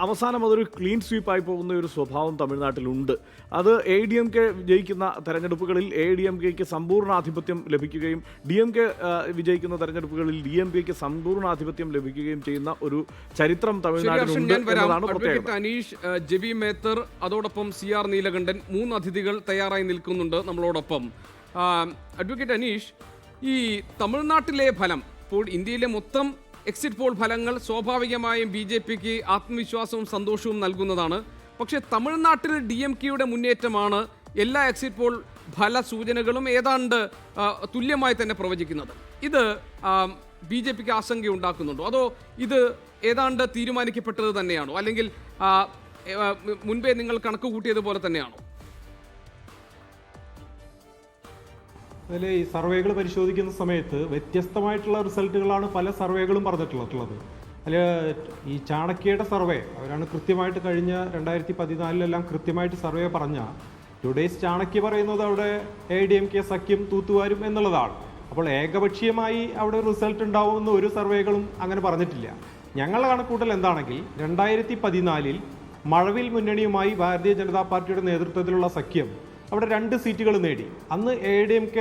Speaker 4: അവസാനം അതൊരു ക്ലീൻ സ്വീപ്പായി പോകുന്ന ഒരു സ്വഭാവം തമിഴ്നാട്ടിലുണ്ട്. അത് ADMK ജയിക്കുന്ന തെരഞ്ഞെടുപ്പുകളിൽ ADMKയ്ക്ക് സമ്പൂർണ്ണാധിപത്യം ലഭിക്കുകയും DMK വിജയിക്കുന്ന തെരഞ്ഞെടുപ്പുകളിൽ DMKയ്ക്ക് സമ്പൂർണ്ണാധിപത്യം ലഭിക്കുകയും ചെയ്യുന്ന ഒരു ചരിത്രം തമിഴ്നാട്ടിലുണ്ട് എന്നതാണ് പ്രത്യേകത.
Speaker 3: അനീഷ്, ജെബി മേത്തർ, അതോടൊപ്പം CR നീലകണ്ഠൻ, 3 അതിഥികൾ തയ്യാറായി നിൽക്കുന്നുണ്ട് നമ്മളോടൊപ്പം. അഡ്വക്കേറ്റ് അനീഷ്, ഈ തമിഴ്നാട്ടിലെ ഫലം, ഇപ്പോൾ ഇന്ത്യയിലെ മൊത്തം എക്സിറ്റ് പോൾ ഫലങ്ങൾ സ്വാഭാവികമായും BJPക്ക് ആത്മവിശ്വാസവും സന്തോഷവും നൽകുന്നതാണ്. പക്ഷേ തമിഴ്നാട്ടിൽ DMKയുടെ മുന്നേറ്റമാണ് എല്ലാ എക്സിറ്റ് പോൾ ഫല സൂചനകളും ഏതാണ്ട് തുല്യമായി തന്നെ പ്രവചിക്കുന്നത്. ഇത് BJPക്ക് ആശങ്കയുണ്ടാക്കുന്നുണ്ടോ, അതോ ഇത് ഏതാണ്ട് തീരുമാനിക്കപ്പെട്ടത് തന്നെയാണോ, അല്ലെങ്കിൽ മുൻപേ നിങ്ങൾ കണക്ക് കൂട്ടിയതുപോലെ തന്നെയാണോ?
Speaker 5: അതിൽ ഈ സർവേകൾ പരിശോധിക്കുന്ന സമയത്ത് വ്യത്യസ്തമായിട്ടുള്ള റിസൾട്ടുകളാണ് പല സർവേകളും പറഞ്ഞിട്ടുള്ളത്. അതിൽ ഈ ചാണക്യയുടെ സർവേ, അവരാണ് കൃത്യമായിട്ട് കഴിഞ്ഞ 2014 കൃത്യമായിട്ട് സർവേ പറഞ്ഞ ടുഡേയ്സ് ചാണക്യ പറയുന്നത് അവിടെ ADMK സഖ്യം തൂത്തുവാരും എന്നുള്ളതാണ്. അപ്പോൾ ഏകപക്ഷീയമായി അവിടെ റിസൾട്ട് ഉണ്ടാവുമെന്ന് ഒരു സർവേകളും അങ്ങനെ പറഞ്ഞിട്ടില്ല. ഞങ്ങളുടെ കണക്കൂട്ടൽ എന്താണെങ്കിൽ 2014 മഴവിൽ മുന്നണിയുമായി ഭാരതീയ ജനതാ പാർട്ടിയുടെ നേതൃത്വത്തിലുള്ള സഖ്യം അവിടെ 2 സീറ്റുകൾ നേടി. അന്ന് ADMK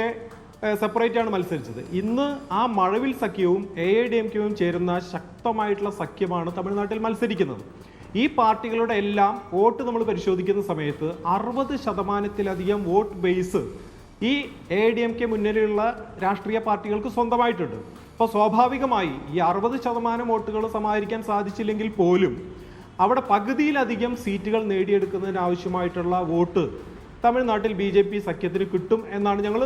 Speaker 5: സെപ്പറേറ്റ് ആണ് മത്സരിച്ചത്. ഇന്ന് ആ മഴവിൽ സഖ്യവും ADMKയും ചേരുന്ന ശക്തമായിട്ടുള്ള സഖ്യമാണ് തമിഴ്നാട്ടിൽ മത്സരിക്കുന്നത്. ഈ പാർട്ടികളുടെ എല്ലാം വോട്ട് നമ്മൾ പരിശോധിക്കുന്ന സമയത്ത് 60% വോട്ട് ബേസ് ഈ ADMK മുന്നിലുള്ള രാഷ്ട്രീയ പാർട്ടികൾക്ക് സ്വന്തമായിട്ടുണ്ട്. അപ്പോൾ സ്വാഭാവികമായി ഈ 60% വോട്ടുകൾ സമാഹരിക്കാൻ സാധിച്ചില്ലെങ്കിൽ പോലും അവിടെ പകുതിയിലധികം സീറ്റുകൾ നേടിയെടുക്കുന്നതിന് ആവശ്യമായിട്ടുള്ള വോട്ട് തമിഴ്നാട്ടിൽ BJP സഖ്യത്തിന് കിട്ടും എന്നാണ് ഞങ്ങൾ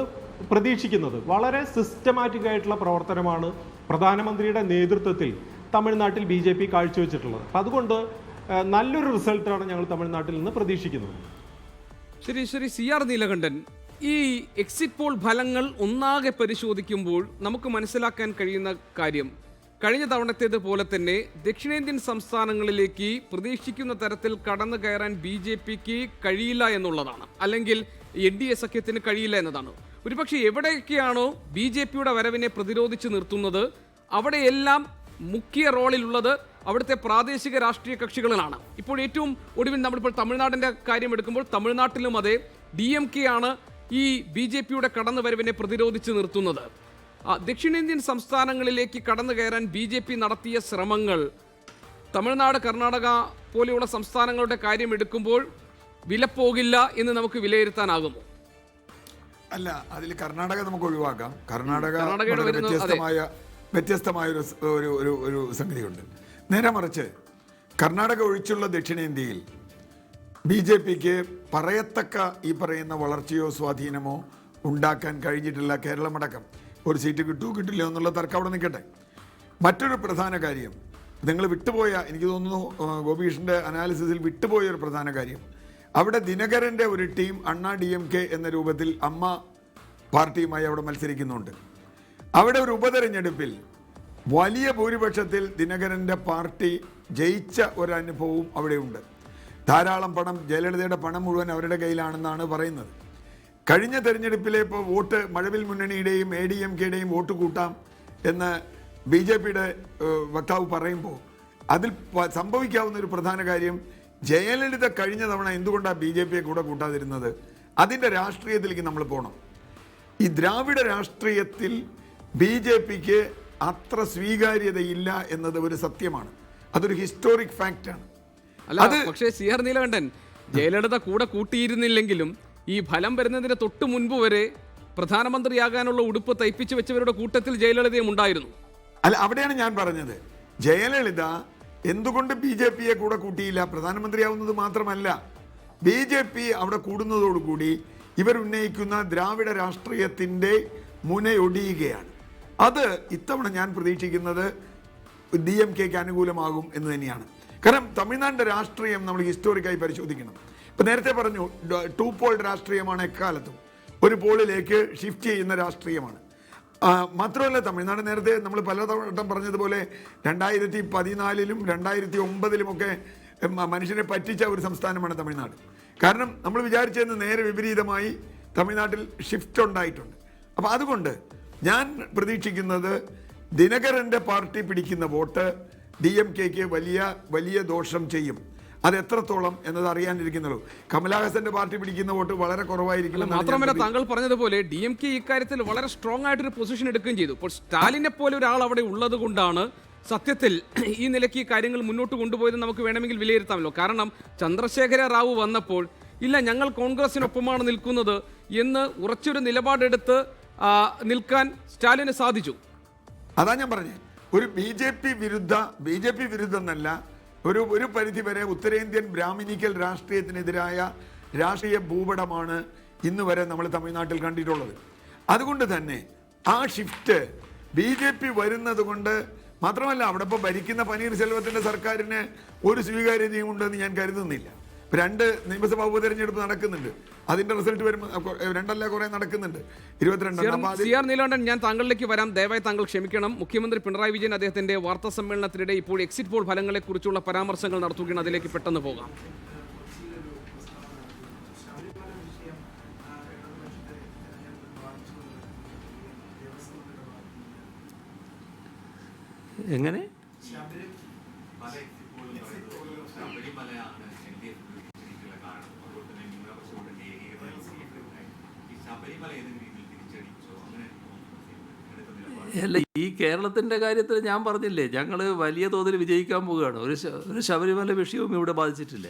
Speaker 5: പ്രതീക്ഷിക്കുന്നത്. വളരെ സിസ്റ്റമാറ്റിക് ആയിട്ടുള്ള പ്രവർത്തനമാണ് പ്രധാനമന്ത്രിയുടെ നേതൃത്വത്തിൽ തമിഴ്നാട്ടിൽ BJP കാഴ്ചവെച്ചിട്ടുള്ളത്. അപ്പം അതുകൊണ്ട് നല്ലൊരു റിസൾട്ടാണ് ഞങ്ങൾ തമിഴ്നാട്ടിൽ നിന്ന് പ്രതീക്ഷിക്കുന്നത്.
Speaker 3: ശരി ശരി CR നീലകണ്ഠൻ, ഈ എക്സിറ്റ് പോൾ ഫലങ്ങൾ ഒന്നാകെ പരിശോധിക്കുമ്പോൾ നമുക്ക് മനസ്സിലാക്കാൻ കഴിയുന്ന കാര്യം, കഴിഞ്ഞ തവണത്തേതുപോലെ തന്നെ ദക്ഷിണേന്ത്യൻ സംസ്ഥാനങ്ങളിലേക്ക് പ്രതീക്ഷിക്കുന്ന തരത്തിൽ കടന്നു കയറാൻ BJPക്ക് കഴിയില്ല എന്നുള്ളതാണ്, അല്ലെങ്കിൽ NDA സഖ്യത്തിന് കഴിയില്ല എന്നതാണ്. ഒരുപക്ഷെ എവിടെയൊക്കെയാണോ BJPയുടെ വരവിനെ പ്രതിരോധിച്ച് നിർത്തുന്നത് അവിടെയെല്ലാം മുഖ്യ റോളിലുള്ളത് അവിടുത്തെ പ്രാദേശിക രാഷ്ട്രീയ കക്ഷികളാണ്. ഇപ്പോൾ ഏറ്റവും ഒടുവിൽ നമ്മളിപ്പോൾ തമിഴ്നാടിൻ്റെ കാര്യം എടുക്കുമ്പോൾ തമിഴ്നാട്ടിലും അതെ, DMK ആണ് ഈ BJPയുടെ കടന്നുവരവിനെ പ്രതിരോധിച്ച് നിർത്തുന്നത്. ദക്ഷിണേന്ത്യൻ സംസ്ഥാനങ്ങളിലേക്ക് കടന്നു കയറാൻ BJP നടത്തിയ ശ്രമങ്ങൾ തമിഴ്നാട്, കർണാടക പോലെയുള്ള സംസ്ഥാനങ്ങളുടെ കാര്യം എടുക്കുമ്പോൾ വിലപ്പോകില്ല എന്ന് നമുക്ക് വിലയിരുത്താനാകുമോ?
Speaker 6: അല്ല, അതിൽ കർണാടക നമുക്ക് ഒഴിവാക്കാം. കർണാടകയുടെ വ്യത്യസ്തമായ ഒരു സംഗതിയുണ്ട്. നേരെ മറിച്ച് കർണാടക ഒഴിച്ചുള്ള ദക്ഷിണേന്ത്യയിൽ BJPക്ക് പറയത്തക്ക ഈ പറയുന്ന വളർച്ചയോ സ്വാധീനമോ ഉണ്ടാക്കാൻ കഴിഞ്ഞിട്ടില്ല. കേരളമടക്കം ഒരു സീറ്റ് കിട്ടുമോ കിട്ടില്ല എന്നുള്ള തർക്കം അവിടെ നിൽക്കട്ടെ. മറ്റൊരു പ്രധാന കാര്യം നിങ്ങൾ വിട്ടുപോയ, എനിക്ക് തോന്നുന്നു ഗോപീഷിൻ്റെ അനാലിസിസിൽ വിട്ടുപോയ ഒരു പ്രധാന കാര്യം, അവിടെ ദിനകരൻ്റെ ഒരു ടീം അണ്ണാ DMK എന്ന രൂപത്തിൽ അമ്മ പാർട്ടിയുമായി അവിടെ മത്സരിക്കുന്നുണ്ട്. അവിടെ ഒരു ഉപതെരഞ്ഞെടുപ്പിൽ വലിയ ഭൂരിപക്ഷത്തിൽ ദിനകരൻ്റെ പാർട്ടി ജയിച്ച ഒരനുഭവവും അവിടെയുണ്ട്. ധാരാളം പണം, ജയലളിതയുടെ പണം മുഴുവൻ അവരുടെ കയ്യിലാണെന്നാണ് പറയുന്നത്. കഴിഞ്ഞ തെരഞ്ഞെടുപ്പിലെ ഇപ്പോൾ വോട്ട് മഴവിൽ മുന്നണിയുടെയും ADMKയുടെയും വോട്ട് കൂട്ടാം എന്ന് BJPയുടെ വക്താവ് പറയുമ്പോൾ അതിൽ സംഭവിക്കാവുന്ന ഒരു പ്രധാന കാര്യം, ജയലളിത കഴിഞ്ഞ തവണ എന്തുകൊണ്ടാണ് BJPയെ കൂടെ കൂട്ടാതിരുന്നത്? അതിൻ്റെ രാഷ്ട്രീയത്തിലേക്ക് നമ്മൾ പോകണം. ഈ ദ്രാവിഡ രാഷ്ട്രീയത്തിൽ BJPക്ക് അത്ര സ്വീകാര്യതയില്ല എന്നത് ഒരു സത്യമാണ്. അതൊരു ഹിസ്റ്റോറിക് ഫാക്റ്റാണ്.
Speaker 3: അല്ല, പക്ഷേ CR നീലകണ്ഠൻ, ജയലളിത കൂടെ കൂട്ടിയിരുന്നില്ലെങ്കിലും ഈ ഫലം വരുന്നതിന് തൊട്ട് മുൻപ് വരെ പ്രധാനമന്ത്രിയാകാനുള്ള ഉടുപ്പ് തയ്പ്പിച്ചു വെച്ചവരുടെ കൂട്ടത്തിൽ ജയലളിതയും ഉണ്ടായിരുന്നു.
Speaker 6: അല്ല, അവിടെയാണ് ഞാൻ പറഞ്ഞത്, ജയലളിത എന്തുകൊണ്ട് BJPയെ കൂടെ കൂട്ടിയില്ല? പ്രധാനമന്ത്രിയാവുന്നത് മാത്രമല്ല, BJP അവിടെ കൂടുന്നതോടുകൂടി ഇവരുന്നയിക്കുന്ന ദ്രാവിഡ രാഷ്ട്രീയത്തിൻ്റെ മുനയൊടിയുകയാണ്. അത് ഇത്തവണ ഞാൻ പ്രതീക്ഷിക്കുന്നത് DMK-ക്ക് അനുകൂലമാകും എന്ന് തന്നെയാണ്. കാരണം തമിഴ്നാടിൻ്റെ രാഷ്ട്രീയം നമ്മൾ ഹിസ്റ്റോറിക്കായി പരിശോധിക്കണം. ഇപ്പം നേരത്തെ പറഞ്ഞു 2 പോൾ രാഷ്ട്രീയമാണ് എക്കാലത്തും, ഒരു പോളിലേക്ക് ഷിഫ്റ്റ് ചെയ്യുന്ന രാഷ്ട്രീയമാണ്. മാത്രമല്ല തമിഴ്നാട് നേരത്തെ നമ്മൾ പലവട്ടം പറഞ്ഞതുപോലെ 2014-ലും 2009-ലുമൊക്കെ മനുഷ്യനെ പറ്റിച്ച ഒരു സംസ്ഥാനമാണ് തമിഴ്നാട്. കാരണം നമ്മൾ വിചാരിച്ചതിന് നേരെ വിപരീതമായി തമിഴ്നാട്ടിൽ ഷിഫ്റ്റ് ഉണ്ടായിട്ടുണ്ട്. അപ്പോൾ അതുകൊണ്ട് ഞാൻ പ്രതീക്ഷിക്കുന്നത് ദിനകരൻ്റെ പാർട്ടി പിടിക്കുന്ന വോട്ട് DMK-ക്ക് വലിയ ദോഷം ചെയ്യും. അത് എത്രത്തോളം എന്നത് അറിയാനിരിക്കുന്നുള്ളൂ. കമലഹാസന്റെ പാർട്ടി പിടിക്കുന്ന വോട്ട് വളരെ കുറവായിരിക്കും.
Speaker 3: മാത്രമല്ല താങ്കൾ പറഞ്ഞതുപോലെ DMK ഇക്കാര്യത്തിൽ വളരെ സ്ട്രോങ് ആയിട്ടൊരു പൊസിഷൻ എടുക്കുകയും ചെയ്തു. ഇപ്പോൾ സ്റ്റാലിനെ പോലെ ഒരാൾ അവിടെ ഉള്ളത് കൊണ്ടാണ് സത്യത്തിൽ ഈ നിലയ്ക്ക് കാര്യങ്ങൾ മുന്നോട്ട് കൊണ്ടുപോയത് നമുക്ക് വേണമെങ്കിൽ വിലയിരുത്താമല്ലോ. കാരണം ചന്ദ്രശേഖര റാവു വന്നപ്പോൾ ഇല്ല ഞങ്ങൾ കോൺഗ്രസിനൊപ്പമാണ് നിൽക്കുന്നത് എന്ന് ഉറച്ചൊരു നിലപാടെടുത്ത് നിൽക്കാൻ സ്റ്റാലിന് സാധിച്ചു.
Speaker 6: അതാ ഞാൻ പറഞ്ഞത്, ഒരു BJP വിരുദ്ധ എന്നല്ല, ഒരു പരിധി വരെ ഉത്തരേന്ത്യൻ ബ്രാഹ്മണിക്കൽ രാഷ്ട്രീയത്തിനെതിരായ രാഷ്ട്രീയ ഭൂപടമാണ് ഇന്ന് വരെ നമ്മൾ തമിഴ്നാട്ടിൽ കണ്ടിട്ടുള്ളത്. അതുകൊണ്ട് തന്നെ ആ ഷിഫ്റ്റ് BJP വരുന്നത് കൊണ്ട് മാത്രമല്ല, അവിടെ ഇപ്പോൾ ഭരിക്കുന്ന പനീർസെൽവത്തിൻ്റെ സർക്കാരിന് ഒരു സ്വീകാര്യതയും ഉണ്ടെന്ന് ഞാൻ കരുതുന്നില്ല. 2 നിയമസഭാ ഉപതെരഞ്ഞെടുപ്പ് നടക്കുന്നുണ്ട്, അതിന്റെ റിസൾട്ട് വരുമ്പോൾ 2 കുറേ നടക്കുന്നുണ്ട്. 22
Speaker 3: നീലകണ്ഠൻ, ഞാൻ താങ്കളിലേക്ക് വരാം. ദയവായി താങ്കൾ ക്ഷമിക്കണം. മുഖ്യമന്ത്രി പിണറായി വിജയൻ അദ്ദേഹത്തിന്റെ വാർത്താ സമ്മേളനത്തിനിടെ ഇപ്പോൾ എക്സിറ്റ് പോൾ ഫലങ്ങളെ കുറിച്ചുള്ള പരാമർശങ്ങൾ നടത്തുകയാണ്. അതിലേക്ക് പെട്ടെന്ന് പോകാം.
Speaker 2: എങ്ങനെ അല്ല, ഈ കേരളത്തിൻ്റെ കാര്യത്തിൽ ഞാൻ പറഞ്ഞില്ലേ, ഞങ്ങൾ വലിയ തോതിൽ വിജയിക്കാൻ പോവുകയാണ്. ഒരു ശബരിമല വിഷയവും ഇവിടെ ബാധിച്ചിട്ടില്ല.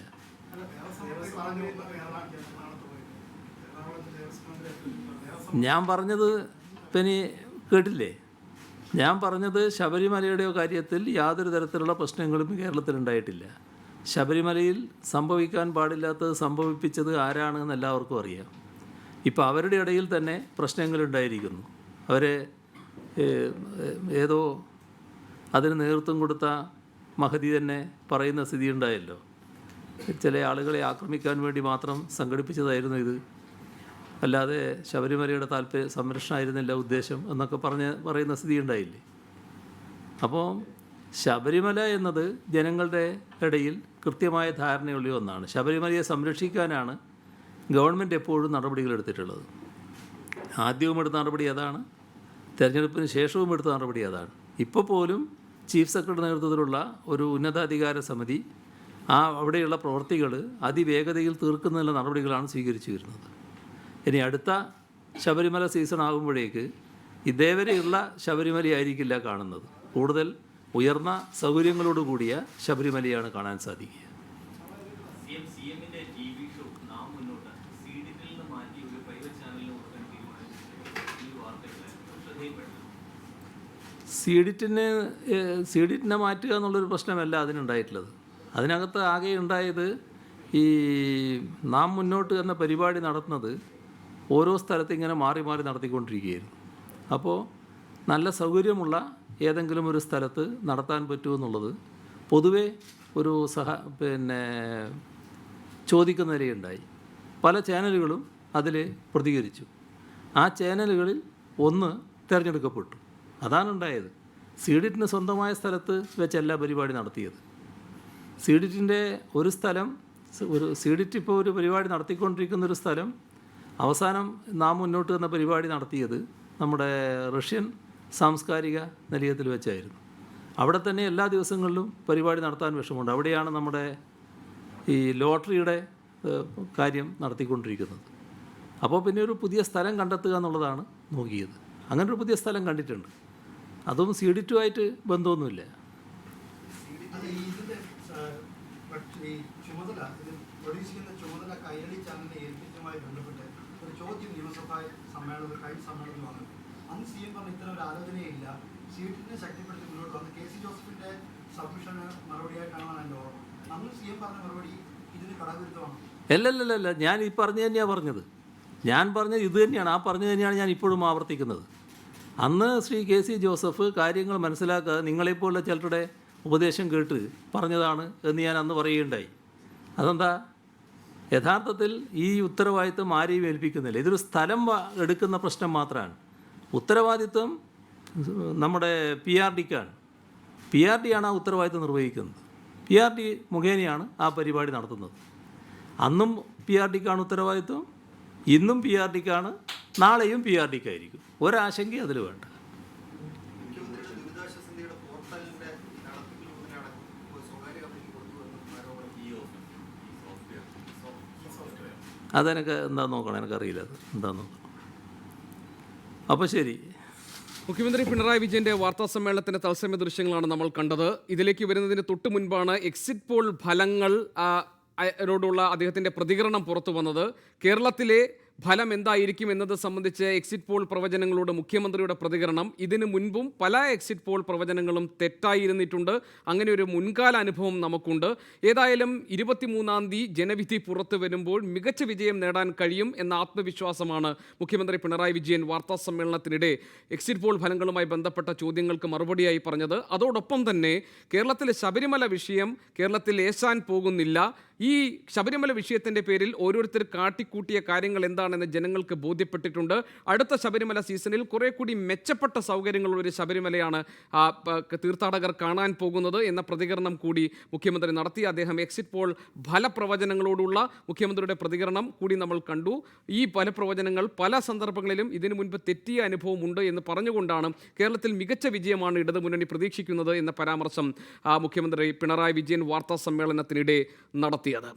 Speaker 2: ഞാൻ പറഞ്ഞത് പിന്നെ കേട്ടില്ലേ? ഞാൻ പറഞ്ഞത് ശബരിമലയുടെ കാര്യത്തിൽ യാതൊരു തരത്തിലുള്ള പ്രശ്നങ്ങളും കേരളത്തിലുണ്ടായിട്ടില്ല. ശബരിമലയിൽ സംഭവിക്കാൻ പാടില്ലാത്തത് സംഭവിപ്പിച്ചത് ആരാണെന്ന് എല്ലാവർക്കും അറിയാം. ഇപ്പോൾ അവരുടെ ഇടയിൽ തന്നെ പ്രശ്നങ്ങളുണ്ടായിരിക്കുന്നു. അവരെ ഏതോ അതിന് നേതൃത്വം കൊടുത്ത മഹതി തന്നെ പറയുന്ന സ്ഥിതി ഉണ്ടായല്ലോ, ചില ആളുകളെ ആക്രമിക്കാൻ വേണ്ടി മാത്രം സംഘടിപ്പിച്ചതായിരുന്നു ഇത്, അല്ലാതെ ശബരിമലയുടെ സംരക്ഷണമായിരുന്നില്ല ഉദ്ദേശം എന്നൊക്കെ പറയുന്ന സ്ഥിതി ഉണ്ടായില്ലേ. അപ്പോൾ ശബരിമല എന്നത് ജനങ്ങളുടെ ഇടയിൽ കൃത്യമായ ധാരണയുള്ള ഒന്നാണ്. ശബരിമലയെ സംരക്ഷിക്കാനാണ് ഗവൺമെൻറ് എപ്പോഴും നടപടികളെടുത്തിട്ടുള്ളത്. ആദ്യവും എടുത്ത നടപടി അതാണ്, തെരഞ്ഞെടുപ്പിന് ശേഷവും എടുത്ത നടപടി അതാണ്. ഇപ്പോൾ പോലും ചീഫ് സെക്രട്ടറി നേതൃത്വത്തിലുള്ള ഒരു ഉന്നതാധികാര സമിതി അവിടെയുള്ള പ്രവൃത്തികൾ അതിവേഗതയിൽ തീർക്കുന്നതിനുള്ള നടപടികളാണ് സ്വീകരിച്ചു വരുന്നത്. ഇനി അടുത്ത ശബരിമല സീസൺ ആകുമ്പോഴേക്ക് ഇതേവരെയുള്ള ശബരിമലയായിരിക്കില്ല കാണുന്നത്, കൂടുതൽ ഉയർന്ന സൗകര്യങ്ങളോട് കൂടിയ ശബരിമലയാണ് കാണാൻ സാധിക്കുക. സീഡിറ്റിനെ മാറ്റുക എന്നുള്ളൊരു പ്രശ്നമല്ല അതിനുണ്ടായിട്ടുള്ളത്. അതിനകത്ത് ആകെ ഉണ്ടായത് ഈ നാം മുന്നോട്ട് എന്ന പരിപാടി നടത്തുന്നത് ഓരോ സ്ഥലത്ത് ഇങ്ങനെ മാറി മാറി നടത്തിക്കൊണ്ടിരിക്കുകയായിരുന്നു. അപ്പോൾ നല്ല സൗകര്യമുള്ള ഏതെങ്കിലും ഒരു സ്ഥലത്ത് നടത്താൻ പറ്റുമെന്നുള്ളത് പൊതുവെ ഒരു ചോദിക്കുന്ന നിലയുണ്ടായി. പല ചാനലുകളും അതിൽ പ്രതികരിച്ചു. ആ ചാനലുകളിൽ ഒന്ന് തിരഞ്ഞെടുക്കപ്പെട്ടു. അതാണ് ഉണ്ടായത്. സീഡിറ്റിന് സ്വന്തമായ സ്ഥലത്ത് വെച്ചല്ല പരിപാടി നടത്തിയത്. സീഡിറ്റിൻ്റെ ഒരു സ്ഥലം, സീഡിറ്റ് ഇപ്പോൾ ഒരു പരിപാടി നടത്തിക്കൊണ്ടിരിക്കുന്ന ഒരു സ്ഥലം അവസാനം നാം മുന്നോട്ട് എന്ന പരിപാടി നടത്തിയത് നമ്മുടെ റഷ്യൻ സാംസ്കാരിക നിലയത്തിൽ വെച്ചായിരുന്നു. അവിടെ തന്നെ എല്ലാ ദിവസങ്ങളിലും പരിപാടി നടത്താൻ വിഷമമുണ്ട്. അവിടെയാണ് നമ്മുടെ ഈ ലോട്ടറിയുടെ കാര്യം നടത്തിക്കൊണ്ടിരിക്കുന്നത്. അപ്പോൾ പിന്നെ ഒരു പുതിയ സ്ഥലം കണ്ടെത്തുക എന്നുള്ളതാണ് നോക്കിയത്. അങ്ങനൊരു പുതിയ സ്ഥലം കണ്ടിട്ടുണ്ട്. അതും സീഡിറ്റുമായിട്ട് ബന്ധമൊന്നുമില്ല.
Speaker 7: ചോദ്യം നിയമസഭാ സമ്മേളനത്തിൽ കഴിഞ്ഞ സമ്മേളനത്തിൽ വന്നു. അന്ന് CM പറഞ്ഞ ഇത്തരം ഒരു ആലോചനയില്ല, സീറ്റിനെ ശക്തിപ്പെടുത്തി മുന്നോട്ട് വന്ന് KC ജോസഫിന്റെ സബ്മിഷന് മറുപടിയായിട്ടാണ് എൻ്റെ ഓർമ്മ. അന്ന് CM പറഞ്ഞ മറുപടി ഇതിന് കടവിരുദ്ധമാണ്.
Speaker 2: അല്ലല്ലല്ല, ഞാൻ ഈ പറഞ്ഞു തന്നെയാണ് പറഞ്ഞത്. ഞാൻ പറഞ്ഞത് ഇത് തന്നെയാണ്, ആ പറഞ്ഞു തന്നെയാണ് ഞാൻ ഇപ്പോഴും ആവർത്തിക്കുന്നത്. അന്ന് ശ്രീ KC ജോസഫ് കാര്യങ്ങൾ മനസ്സിലാക്കാതെ നിങ്ങളെപ്പോലുള്ള ചിലരുടെ ഉപദേശം കേട്ട് പറഞ്ഞതാണ് എന്ന് ഞാൻ അന്ന് പറയുകയുണ്ടായി. അതെന്താ, യഥാർത്ഥത്തിൽ ഈ ഉത്തരവാദിത്വം ആരെയും ഏൽപ്പിക്കുന്നില്ല. ഇതൊരു സ്ഥലം എടുക്കുന്ന പ്രശ്നം മാത്രമാണ്. ഉത്തരവാദിത്വം നമ്മുടെ PRDക്കാണ്. PRD ആണ് ആ ഉത്തരവാദിത്വം നിർവഹിക്കുന്നത്. PRD മുഖേനയാണ് ആ പരിപാടി നടത്തുന്നത്. അന്നും PRDക്കാണ് ഉത്തരവാദിത്വം, ഇന്നും PRDക്കാണ്, നാളെയും PRDക്കായിരിക്കും. ഒരാശങ്കയും അതിൽ വേണ്ട.
Speaker 7: മുഖ്യമന്ത്രിയുടെ ദുരിതാശ്വാസ നിധിയുടെ പോർട്ടലിന്റെ നടത്തിപ്പിൽ മുതലാണ് സ്വകാര്യ കമ്പനിക്ക് കൊടുത്തുവെന്ന് ആരോപണം.
Speaker 2: അതെനിക്ക് എന്താന്ന് നോക്കണം, എനിക്കറിയില്ല അത് എന്താന്ന് നോക്കണം. അപ്പോൾ ശരി.
Speaker 3: മുഖ്യമന്ത്രി പിണറായി വിജയന്റെ വാർത്താ സമ്മേളനത്തിന്റെ തത്സമയ ദൃശ്യങ്ങളാണ് നമ്മൾ കണ്ടത്. ഇതിലേക്ക് വരുന്നതിന് തൊട്ട് മുൻപാണ് എക്സിറ്റ് പോൾ ഫലങ്ങൾ ോടുള്ള അദ്ദേഹത്തിന്റെ പ്രതികരണം പുറത്തു വന്നത്. കേരളത്തിലെ ഫലം എന്തായിരിക്കും എന്നത് സംബന്ധിച്ച് എക്സിറ്റ് പോൾ പ്രവചനങ്ങളോട് മുഖ്യമന്ത്രിയുടെ പ്രതികരണം. ഇതിനു മുൻപും പല എക്സിറ്റ് പോൾ പ്രവചനങ്ങളും തെറ്റായിരുന്നിട്ടുണ്ട്. അങ്ങനെ ഒരു മുൻകാല അനുഭവം നമുക്കുണ്ട്. ഏതായാലും 23-ാം തീയതി ജനവിധി പുറത്തു വരുമ്പോൾ മികച്ച വിജയം നേടാൻ കഴിയും എന്ന ആത്മവിശ്വാസമാണ് മുഖ്യമന്ത്രി പിണറായി വിജയൻ വാർത്താ സമ്മേളനത്തിനിടെ എക്സിറ്റ് പോൾ ഫലങ്ങളുമായി ബന്ധപ്പെട്ട ചോദ്യങ്ങൾക്ക് മറുപടിയായി പറഞ്ഞത്. അതോടൊപ്പം തന്നെ കേരളത്തിലെ ശബരിമല വിഷയം കേരളത്തിൽ ഏശാൻ പോകുന്നില്ല. ഈ ശബരിമല വിഷയത്തിൻ്റെ പേരിൽ ഓരോരുത്തർ കാട്ടിക്കൂട്ടിയ കാര്യങ്ങൾ എന്താണെന്ന് ജനങ്ങൾക്ക് ബോധ്യപ്പെട്ടിട്ടുണ്ട്. അടുത്ത ശബരിമല സീസണിൽ കുറേ കൂടി മെച്ചപ്പെട്ട സൗകര്യങ്ങളുള്ളൊരു ശബരിമലയാണ് തീർത്ഥാടകർ കാണാൻ പോകുന്നത് എന്ന പ്രതികരണം കൂടി മുഖ്യമന്ത്രി നടത്തി. അദ്ദേഹം എക്സിറ്റ് പോൾ ഫലപ്രവചനങ്ങളോടുള്ള മുഖ്യമന്ത്രിയുടെ പ്രതികരണം കൂടി നമ്മൾ കണ്ടു. ഈ ഫലപ്രവചനങ്ങൾ പല സന്ദർഭങ്ങളിലും ഇതിനു മുൻപ് തെറ്റിയ അനുഭവമുണ്ട് എന്ന് പറഞ്ഞുകൊണ്ടാണ് കേരളത്തിൽ മികച്ച വിജയമാണ് ഇടതുമുന്നണി പ്രതീക്ഷിക്കുന്നത് എന്ന പരാമർശം മുഖ്യമന്ത്രി പിണറായി വിജയൻ വാർത്താ സമ്മേളനത്തിനിടെ നടത്തി.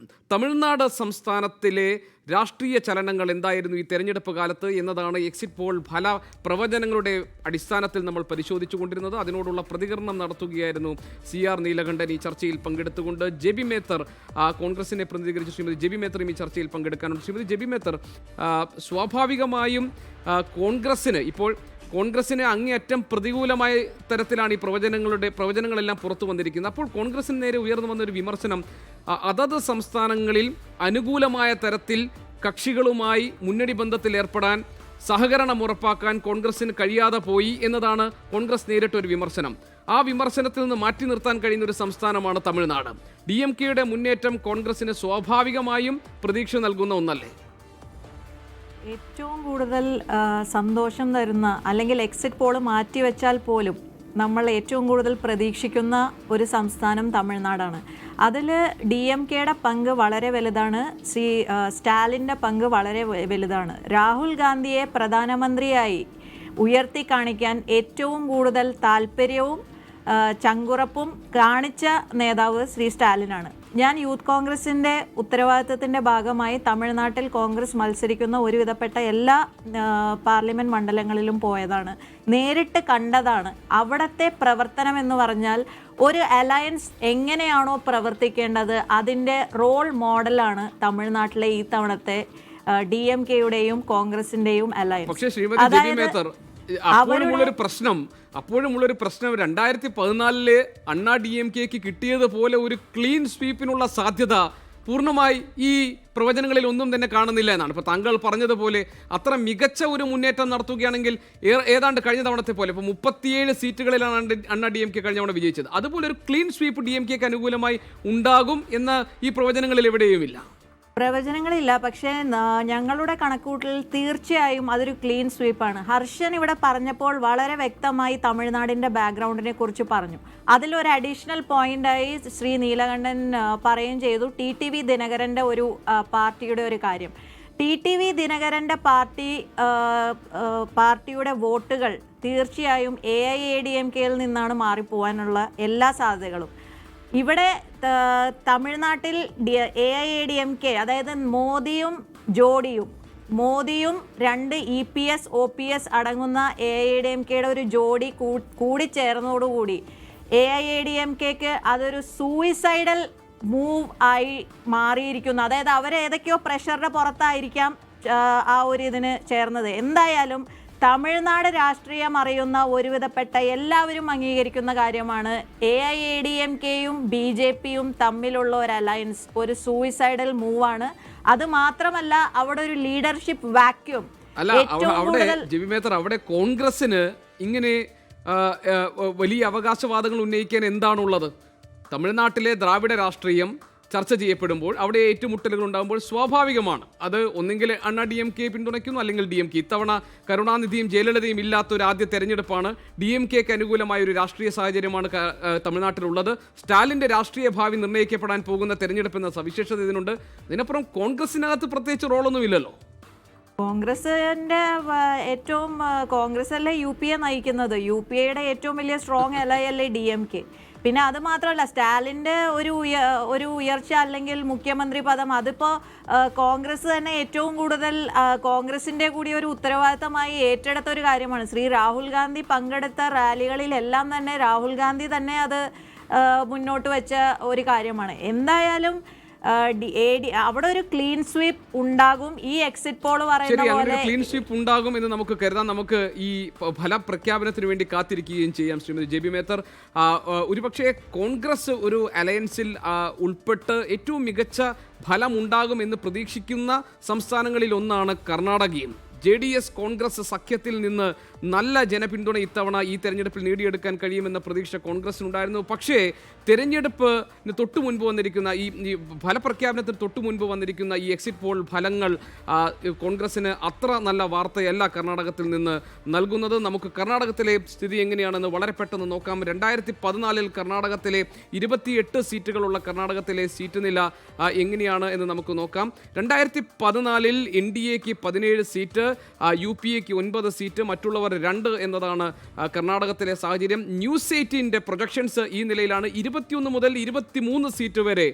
Speaker 3: തമിഴ്നാട് സംസ്ഥാനത്തിലെ രാഷ്ട്രീയ ചലനങ്ങൾ എന്തായിരുന്നു ഈ തെരഞ്ഞെടുപ്പ് കാലത്ത് എന്നതാണ് എക്സിറ്റ് പോൾ ഫല പ്രവചനങ്ങളുടെ അടിസ്ഥാനത്തിൽ നമ്മൾ പരിശോധിച്ചു കൊണ്ടിരുന്നത്. അതിനോടുള്ള പ്രതികരണം നടത്തുകയായിരുന്നു CR നീലകണ്ഠൻ. ഈ ചർച്ചയിൽ പങ്കെടുത്തുകൊണ്ട് ജെബി മേത്തർ, കോൺഗ്രസിനെ പ്രതിനിധീകരിച്ച് ശ്രീമതി ജെബി മേത്തറും ഈ ചർച്ചയിൽ പങ്കെടുക്കാനുണ്ട്. ശ്രീമതി ജെബി മേത്തർ, സ്വാഭാവികമായും കോൺഗ്രസിന് അങ്ങേയറ്റം പ്രതികൂലമായ തരത്തിലാണ് ഈ പ്രവചനങ്ങളെല്ലാം പുറത്തു വന്നിരിക്കുന്നത്. അപ്പോൾ കോൺഗ്രസിന് നേരെ ഉയർന്നു വന്നൊരു വിമർശനം, അതത് സംസ്ഥാനങ്ങളിൽ അനുകൂലമായ തരത്തിൽ കക്ഷികളുമായി മുന്നണി ബന്ധത്തിൽ ഏർപ്പെടാൻ, സഹകരണം ഉറപ്പാക്കാൻ കോൺഗ്രസിന് കഴിയാതെ പോയി എന്നതാണ് കോൺഗ്രസ് നേരിട്ടൊരു വിമർശനം. ആ വിമർശനത്തിൽ നിന്ന് മാറ്റി നിർത്താൻ കഴിയുന്ന ഒരു സംസ്ഥാനമാണ് തമിഴ്നാട്. DMKയുടെ മുന്നേറ്റം കോൺഗ്രസിന് സ്വാഭാവികമായും പ്രതീക്ഷ നൽകുന്ന ഒന്നല്ലേ?
Speaker 8: ഏറ്റവും കൂടുതൽ സന്തോഷം തരുന്ന, അല്ലെങ്കിൽ എക്സിറ്റ് പോൾ മാറ്റിവെച്ചാൽ പോലും നമ്മൾ ഏറ്റവും കൂടുതൽ പ്രതീക്ഷിക്കുന്ന ഒരു സംസ്ഥാനം തമിഴ്നാടാണ്. അതിൽ DMKയുടെ പങ്ക് വളരെ വലുതാണ്. സ്റ്റാലിൻ്റെ പങ്ക് വളരെ വലുതാണ്. രാഹുൽ ഗാന്ധിയെ പ്രധാനമന്ത്രിയായി ഉയർത്തി കാണിക്കാൻ ഏറ്റവും കൂടുതൽ താല്പര്യവും ചങ്കുറപ്പും കാണിച്ച നേതാവ് ശ്രീ സ്റ്റാലിനാണ്. ഞാൻ യൂത്ത് കോൺഗ്രസിൻ്റെ ഉത്തരവാദിത്തത്തിൻ്റെ ഭാഗമായി തമിഴ്നാട്ടിൽ കോൺഗ്രസ് മത്സരിക്കുന്ന ഒരുവിധപ്പെട്ട എല്ലാ പാർലമെൻറ്റ് മണ്ഡലങ്ങളിലും പോയതാണ്, നേരിട്ട് കണ്ടതാണ്. അവിടുത്തെ പ്രവർത്തനം എന്ന് പറഞ്ഞാൽ ഒരു അലയൻസ് എങ്ങനെയാണോ പ്രവർത്തിക്കേണ്ടത് അതിൻ്റെ റോൾ മോഡലാണ് തമിഴ്നാട്ടിലെ ഈ തവണത്തെ DMKയുടെയും കോൺഗ്രസിൻ്റെയും അലയൻസ്.
Speaker 3: പക്ഷേ ശ്രീമതി ജെബി മേത്തർ, അപ്പോഴുമുള്ളൊരു പ്രശ്നം 2014 അണ്ണാ DMKക്ക് കിട്ടിയതുപോലെ ഒരു ക്ലീൻ സ്വീപ്പിനുള്ള സാധ്യത പൂർണ്ണമായി ഈ പ്രവചനങ്ങളിൽ ഒന്നും തന്നെ കാണുന്നില്ല എന്നാണ്. ഇപ്പോൾ താങ്കൾ പറഞ്ഞതുപോലെ അത്ര മികച്ച ഒരു മുന്നേറ്റം നടത്തുകയാണെങ്കിൽ ഏതാണ്ട് കഴിഞ്ഞ തവണത്തെ പോലെ ഇപ്പോൾ 37 സീറ്റുകളിലാണ് അണ്ണാ DMK കഴിഞ്ഞ തവണ വിജയിച്ചത്. അതുപോലെ ഒരു ക്ലീൻ സ്വീപ്പ് DMKക്ക് അനുകൂലമായി ഉണ്ടാകും എന്ന് ഈ പ്രവചനങ്ങളിൽ എവിടെയുമില്ല.
Speaker 8: പ്രവചനങ്ങളില്ല, പക്ഷേ ഞങ്ങളുടെ കണക്കൂട്ടലിൽ തീർച്ചയായും അതൊരു ക്ലീൻ സ്വീപ്പാണ്. ഹർഷൻ ഇവിടെ പറഞ്ഞപ്പോൾ വളരെ വ്യക്തമായി തമിഴ്നാടിൻ്റെ ബാക്ക്ഗ്രൗണ്ടിനെ കുറിച്ച് പറഞ്ഞു. അതിലൊരു അഡീഷണൽ പോയിൻ്റായി ശ്രീ നീലകണ്ഠൻ പറയുകയും ചെയ്തു TTV ദിനകരൻ്റെ ഒരു പാർട്ടിയുടെ ഒരു കാര്യം. TTV ദിനകരൻ്റെ പാർട്ടിയുടെ വോട്ടുകൾ തീർച്ചയായും AIADMKയിൽ നിന്നാണ് മാറിപ്പോവാനുള്ള എല്ലാ സാധ്യതകളും. ഇവിടെ തമിഴ്നാട്ടിൽ AIADMK, അതായത് മോദിയും 2 EPS OPS അടങ്ങുന്ന AIADMKയുടെ ഒരു ജോഡി കൂടിച്ചേർന്നതോടുകൂടി AIADMKക്ക് അതൊരു സൂയിസൈഡൽ മൂവ് ആയി മാറിയിരിക്കുന്നു. അതായത് അവരേതൊക്കെയോ പ്രഷറുടെ പുറത്തായിരിക്കാം ആ ഒരു ഇതിന് ചേർന്നത്. എന്തായാലും തമിഴ്നാട് രാഷ്ട്രീയം അറിയുന്ന ഒരുവിധപ്പെട്ട എല്ലാവരും അംഗീകരിക്കുന്ന കാര്യമാണ് AIADMKയും BJPയും തമ്മിലുള്ള ഒരു അലയൻസ് ഒരു സൂയിസൈഡൽ മൂവാണ്. അത് മാത്രമല്ല അവിടെ ഒരു ലീഡർഷിപ്പ് വാക്യൂം.
Speaker 3: അല്ല, അവിടെ ജെബി മേത്തർ, അവിടെ കോൺഗ്രസിന് ഇങ്ങനെ വലിയ അവകാശവാദങ്ങൾ ഉന്നയിക്കാൻ എന്താണുള്ളത്? തമിഴ്നാട്ടിലെ ദ്രാവിഡ രാഷ്ട്രീയം ചർച്ച ചെയ്യപ്പെടുമ്പോൾ അവിടെ ഏറ്റുമുട്ടലുകൾ ഉണ്ടാകുമ്പോൾ സ്വാഭാവികമാണ്. അത് ഒന്നെങ്കിൽ അണ്ണാ DMK പിന്തുണയ്ക്കുന്നു, അല്ലെങ്കിൽ DMK. ഇത്തവണ കരുണാനിധിയും ജയലളിതയും ഇല്ലാത്ത ഒരു ആദ്യ തെരഞ്ഞെടുപ്പാണ്. DMKക്ക് അനുകൂലമായ ഒരു രാഷ്ട്രീയ സാഹചര്യമാണ് തമിഴ്നാട്ടിലുള്ളത്. സ്റ്റാലിൻ്റെ രാഷ്ട്രീയ ഭാവി നിർണ്ണയിക്കപ്പെടാൻ പോകുന്ന തെരഞ്ഞെടുപ്പ് എന്ന സവിശേഷത ഇതിനുണ്ട്. ഇതിനപ്പുറം കോൺഗ്രസിനകത്ത് പ്രത്യേകിച്ച് റോളൊന്നുമില്ലല്ലോ.
Speaker 8: കോൺഗ്രസിൻ്റെ ഏറ്റവും കോൺഗ്രസല്ലേ UPA നയിക്കുന്നത്. UPAയുടെ ഏറ്റവും വലിയ സ്ട്രോങ് അലയല്ലേ DMK. പിന്നെ അത് മാത്രമല്ല, സ്റ്റാലിൻ്റെ ഒരു ഉയർച്ച അല്ലെങ്കിൽ മുഖ്യമന്ത്രി പദം അതിപ്പോൾ കോൺഗ്രസ് തന്നെ ഏറ്റവും കൂടുതൽ കോൺഗ്രസിൻ്റെ കൂടി ഒരു ഉത്തരവാദിത്തമായി ഏറ്റെടുത്ത ഒരു കാര്യമാണ്. ശ്രീ രാഹുൽ ഗാന്ധി പങ്കെടുത്ത റാലികളിലെല്ലാം തന്നെ രാഹുൽ ഗാന്ധി തന്നെ അത് മുന്നോട്ട് വെച്ച ഒരു കാര്യമാണ്. എന്തായാലും അവിടെ ഒരു ക്ലീൻ സ്വീപ്പ് ഉണ്ടാകും. ഈ എക്സിറ്റ് പോൾ പറയുന്ന പോലെ
Speaker 3: ക്ലീൻ സ്വീപ്പ് ഉണ്ടാകും എന്ന് നമുക്ക് കരുതാം. നമുക്ക് ഈ ഫലപ്രഖ്യാപനത്തിന് വേണ്ടി കാത്തിരിക്കുകയും ചെയ്യാം. ശ്രീമതി ജെബി മേത്തർ, ഒരുപക്ഷെ കോൺഗ്രസ് ഒരു അലയൻസിൽ ഉൾപ്പെട്ട് ഏറ്റവും മികച്ച ഫലമുണ്ടാകുമെന്ന് പ്രതീക്ഷിക്കുന്ന സംസ്ഥാനങ്ങളിൽ ഒന്നാണ് കർണാടകയും. JDS കോൺഗ്രസ് സഖ്യത്തിൽ നിന്ന് നല്ല ജനപിന്തുണ ഇത്തവണ ഈ തെരഞ്ഞെടുപ്പിൽ നേടിയെടുക്കാൻ കഴിയുമെന്ന പ്രതീക്ഷ കോൺഗ്രസിനുണ്ടായിരുന്നു. പക്ഷേ തെരഞ്ഞെടുപ്പിന് തൊട്ടു മുൻപ് വന്നിരിക്കുന്ന ഈ ഫലപ്രഖ്യാപനത്തിന് തൊട്ടു മുൻപ് വന്നിരിക്കുന്ന ഈ എക്സിറ്റ് പോൾ ഫലങ്ങൾ കോൺഗ്രസിന് അത്ര നല്ല വാർത്തയല്ല കർണാടകത്തിൽ നിന്ന് നൽകുന്നത്. നമുക്ക് കർണാടകത്തിലെ സ്ഥിതി എങ്ങനെയാണെന്ന് വളരെ പെട്ടെന്ന് നോക്കാം. 2014 കർണാടകത്തിലെ 28 സീറ്റുകളുള്ള കർണാടകത്തിലെ സീറ്റ് നില എങ്ങനെയാണ് എന്ന് നമുക്ക് നോക്കാം. 2014 NDAക്ക് 17 സീറ്റ്, UPAക്ക് 9 സീറ്റ്, മറ്റുള്ളവർ 2 എന്നതാണ് കർണാടകത്തിലെ സാഹചര്യം. ന്യൂസ് 18ന്റെ പ്രൊജക്ഷൻസ് ഈ നിലയിലാണ്. 21 മുതൽ 23 സീറ്റ് വരെ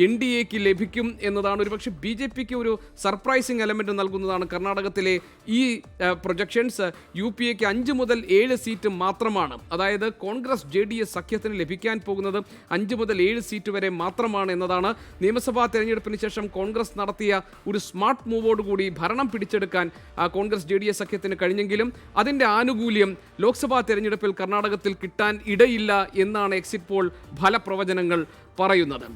Speaker 3: NDAക്ക് ലഭിക്കും എന്നതാണ്. ഒരുപക്ഷെ BJPക്ക് ഒരു സർപ്രൈസിങ് എലമെന്റ് നൽകുന്നതാണ് കർണാടകത്തിലെ ഈ പ്രൊജക്ഷൻസ്. UPAക്ക് 5 മുതൽ 7 സീറ്റ് മാത്രമാണ്. അതായത് കോൺഗ്രസ് JDS സഖ്യത്തിന് ലഭിക്കാൻ പോകുന്നത് 5 മുതൽ 7 സീറ്റ് വരെ മാത്രമാണ് എന്നതാണ്. നിയമസഭാ തെരഞ്ഞെടുപ്പിന് ശേഷം കോൺഗ്രസ് നടത്തിയ ഒരു സ്മാർട്ട് മൂവോടുകൂടി ഭരണം പിടിച്ചെടുക്കാൻ കോൺഗ്രസ് JDS സഖ്യത്തിന് കഴിഞ്ഞെങ്കിലും അതിൻ്റെ ആനുകൂല്യം ലോക്സഭാ തെരഞ്ഞെടുപ്പിൽ കർണാടകത്തിൽ കിട്ടാൻ ഇടയില്ല എന്നാണ് എക്സിറ്റ് പോൾ ഫലപ്രവചനങ്ങൾ പറയുന്നത്.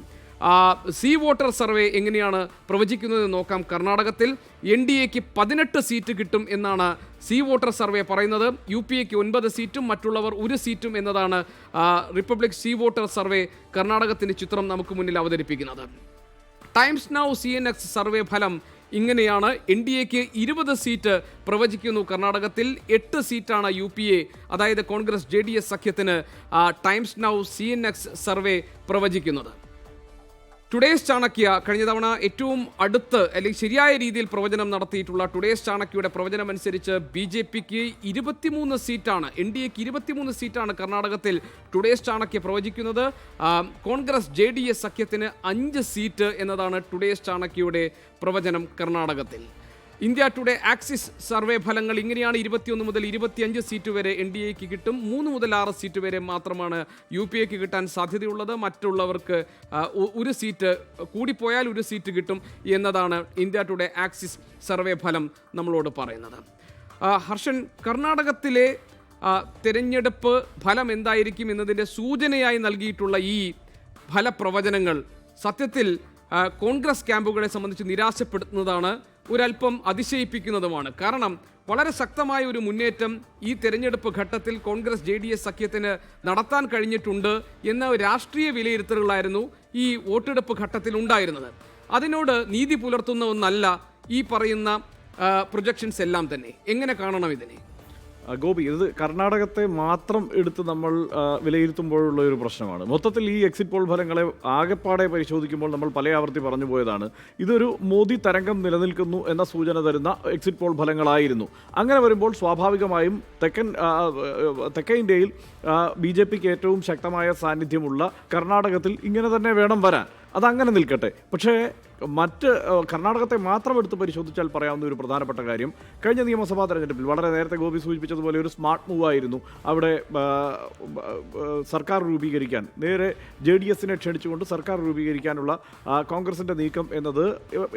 Speaker 3: സീ വോട്ടർ സർവേ എങ്ങനെയാണ് പ്രവചിക്കുന്നത് നോക്കാം. കർണാടകത്തിൽ NDAക്ക് 18 സീറ്റ് കിട്ടും എന്നാണ് സീ വോട്ടർ സർവേ പറയുന്നത്. UPAക്ക് 9 സീറ്റും മറ്റുള്ളവർ 1 സീറ്റും എന്നതാണ് റിപ്പബ്ലിക് സീ വോട്ടർ സർവേ കർണാടകത്തിൻ്റെ ചിത്രം നമുക്ക് മുന്നിൽ അവതരിപ്പിക്കുന്നത്. ടൈംസ് നൗ CNX സർവേ ഫലം ഇങ്ങനെയാണ്. NDAക്ക് 20 സീറ്റ് പ്രവചിക്കുന്നു കർണാടകത്തിൽ, 8 സീറ്റാണ് UPA അതായത് കോൺഗ്രസ് JDS സഖ്യത്തിന് ടൈംസ് നൗ CNX സർവേ പ്രവചിക്കുന്നത്. ടുഡേസ് ചാണക്യ കഴിഞ്ഞ തവണ ഏറ്റവും അടുത്ത് അല്ലെങ്കിൽ ശരിയായ രീതിയിൽ പ്രവചനം നടത്തിയിട്ടുള്ള ടുഡേസ് ചാണക്യയുടെ പ്രവചനം അനുസരിച്ച് BJPക്ക് 23 സീറ്റാണ്, NDAക്ക് 23 സീറ്റാണ് കർണാടകത്തിൽ ടുഡേസ് ചാണക്യ പ്രവചിക്കുന്നത്. കോൺഗ്രസ് JDS സഖ്യത്തിന് 5 സീറ്റ് എന്നതാണ് ടുഡേസ് ചാണക്യയുടെ പ്രവചനം കർണാടകത്തിൽ. ഇന്ത്യ ടുഡേ ആക്സിസ് സർവേ ഫലങ്ങൾ ഇങ്ങനെയാണ്. 21 മുതൽ 25 സീറ്റ് വരെ NDAക്ക് കിട്ടും, 3 മുതൽ 6 സീറ്റ് വരെ മാത്രമാണ് UPAക്ക് കിട്ടാൻ സാധ്യതയുള്ളത്. മറ്റുള്ളവർക്ക് 1 സീറ്റ് കൂടിപ്പോയാൽ 1 സീറ്റ് കിട്ടും എന്നതാണ് ഇന്ത്യ ടുഡേ ആക്സിസ് സർവേ ഫലം നമ്മളോട് പറയുന്നത്. ഹർഷൻ, കർണാടകത്തിലെ തെരഞ്ഞെടുപ്പ് ഫലം എന്തായിരിക്കും എന്നതിൻ്റെ സൂചനയായി നൽകിയിട്ടുള്ള ഈ ഫലപ്രവചനങ്ങൾ സത്യത്തിൽ കോൺഗ്രസ് ക്യാമ്പുകളെ സംബന്ധിച്ച് നിരാശപ്പെടുത്തുന്നതാണ്, ഒരല്പം അതിശയിപ്പിക്കുന്നതുമാണ്. കാരണം വളരെ ശക്തമായ ഒരു മുന്നേറ്റം ഈ തെരഞ്ഞെടുപ്പ് ഘട്ടത്തിൽ കോൺഗ്രസ് JDS സഖ്യത്തിന് നടത്താൻ കഴിഞ്ഞിട്ടുണ്ട് എന്ന രാഷ്ട്രീയ വിലയിരുത്തലുകളായിരുന്നു ഈ വോട്ടെടുപ്പ് ഘട്ടത്തിൽ ഉണ്ടായിരുന്നത്. അതിനോട് നീതി പുലർത്തുന്ന ഒന്നല്ല ഈ പറയുന്ന പ്രൊജക്ഷൻസ് എല്ലാം തന്നെ. എങ്ങനെ കാണണം ഇതിനെ?
Speaker 4: ഗോപി, ഇത് കർണാടകത്തെ മാത്രം എടുത്ത് നമ്മൾ വിലയിരുത്തുമ്പോഴുള്ള ഒരു പ്രശ്നമാണ്. മൊത്തത്തിൽ ഈ എക്സിറ്റ് പോൾ ഫലങ്ങളെ ആകെപ്പാടെ പരിശോധിക്കുമ്പോൾ നമ്മൾ പല ആവർത്തി പറഞ്ഞു പോയതാണ്, ഇതൊരു മോദി തരംഗം നിലനിൽക്കുന്നു എന്ന സൂചന തരുന്ന എക്സിറ്റ് പോൾ ഫലങ്ങളായിരുന്നു. അങ്ങനെ വരുമ്പോൾ സ്വാഭാവികമായും തെക്കേ ഇന്ത്യയിൽ BJPക്ക് ഏറ്റവും ശക്തമായ സാന്നിധ്യമുള്ള കർണാടകത്തിൽ ഇങ്ങനെ തന്നെ വേണം വരാൻ. അതങ്ങനെ നിൽക്കട്ടെ. പക്ഷേ മറ്റ് കർണാടകത്തെ മാത്രം എടുത്ത് പരിശോധിച്ചാൽ പറയാവുന്ന ഒരു പ്രധാനപ്പെട്ട കാര്യം, കഴിഞ്ഞ നിയമസഭാ തെരഞ്ഞെടുപ്പിൽ വളരെ നേരത്തെ ഗോപി സൂചിപ്പിച്ചതുപോലെ ഒരു സ്മാർട്ട് മൂവായിരുന്നു അവിടെ സർക്കാർ രൂപീകരിക്കാൻ, നേരെ JDS-നെ ക്ഷണിച്ചുകൊണ്ട് സർക്കാർ രൂപീകരിക്കാനുള്ള കോൺഗ്രസിൻ്റെ നീക്കം എന്നത്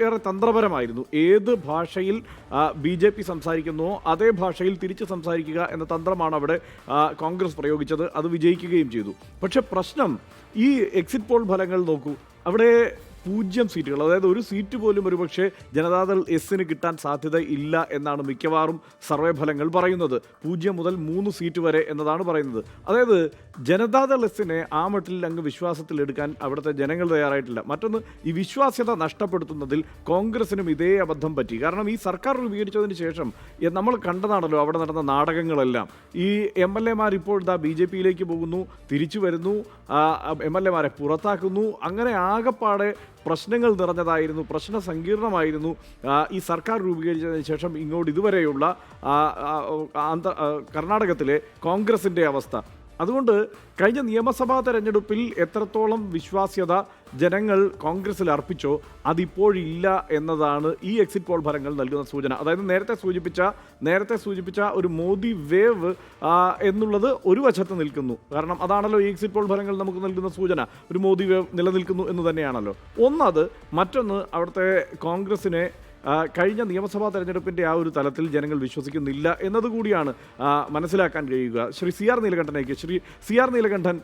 Speaker 4: ഏറെ തന്ത്രപരമായിരുന്നു. ഏത് ഭാഷയിൽ BJP സംസാരിക്കുന്നുവോ അതേ ഭാഷയിൽ തിരിച്ച് സംസാരിക്കുക എന്ന തന്ത്രമാണ് അവിടെ കോൺഗ്രസ് പ്രയോഗിച്ചത്. അത് വിജയിക്കുകയും ചെയ്തു. പക്ഷേ പ്രശ്നം, ഈ എക്സിറ്റ് പോൾ ഫലങ്ങൾ നോക്കൂ, അവിടെ 0 സീറ്റുകൾ, അതായത് ഒരു സീറ്റ് പോലും ഒരുപക്ഷെ ജനതാദൾ എസിന് കിട്ടാൻ സാധ്യത ഇല്ല എന്നാണ് മിക്കവാറും സർവേ ഫലങ്ങൾ പറയുന്നത്. 0 മുതൽ 3 സീറ്റ് വരെ എന്നതാണ് പറയുന്നത്. അതായത് ജനതാദൾ എസിനെ ആ മട്ടിൽ അങ്ങ് വിശ്വാസത്തിലെടുക്കാൻ അവിടുത്തെ ജനങ്ങൾ തയ്യാറായിട്ടില്ല. മറ്റൊന്ന്, ഈ വിശ്വാസ്യത നഷ്ടപ്പെടുത്തുന്നതിൽ കോൺഗ്രസിനും ഇതേ അബദ്ധം പറ്റി. കാരണം ഈ സർക്കാർ രൂപീകരിച്ചതിന് ശേഷം നമ്മൾ കണ്ടതാണല്ലോ അവിടെ നടന്ന നാടകങ്ങളെല്ലാം. ഈ MLA-മാർ ഇപ്പോൾ ഇതാ BJP-യിലേക്ക് പോകുന്നു, തിരിച്ചു വരുന്നു, MLA-മാരെ പുറത്താക്കുന്നു. അങ്ങനെ ആകെപ്പാടെ പ്രശ്നങ്ങൾ നിറഞ്ഞതായിരുന്നു, പ്രശ്ന സങ്കീർണമായിരുന്നു ഈ സർക്കാർ രൂപീകരിച്ചതിന് ശേഷം ഇങ്ങോട്ട് ഇതുവരെയുള്ള കർണാടകത്തിലെ കോൺഗ്രസിൻ്റെ അവസ്ഥ. അതുകൊണ്ട് കഴിഞ്ഞ നിയമസഭാ തെരഞ്ഞെടുപ്പിൽ എത്രത്തോളം വിശ്വാസ്യത ജനങ്ങൾ കോൺഗ്രസിൽ അർപ്പിച്ചോ അതിപ്പോഴില്ല എന്നതാണ് ഈ എക്സിറ്റ് പോൾ ഫലങ്ങൾ നൽകുന്ന സൂചന. അതായത് നേരത്തെ സൂചിപ്പിച്ച ഒരു മോദി വേവ് എന്നുള്ളത് ഒരു വശത്ത് നിൽക്കുന്നു. കാരണം അതാണല്ലോ ഈ എക്സിറ്റ് പോൾ ഫലങ്ങൾ നമുക്ക് നൽകുന്ന സൂചന, ഒരു മോദി വേവ് നിലനിൽക്കുന്നു എന്ന് തന്നെയാണല്ലോ. ഒന്നത്. മറ്റൊന്ന്, അവിടുത്തെ കോൺഗ്രസിനെ കഴിഞ്ഞ നിയമസഭാ തെരഞ്ഞെടുപ്പിൻ്റെ ആ ഒരു തലത്തിൽ ജനങ്ങൾ വിശ്വസിക്കുന്നില്ല എന്നതുകൂടിയാണ് മനസ്സിലാക്കാൻ കഴിയുക. ശ്രീ CR നീലകണ്ഠനേക്ക്. ശ്രീ CR നീലകണ്ഠൻ,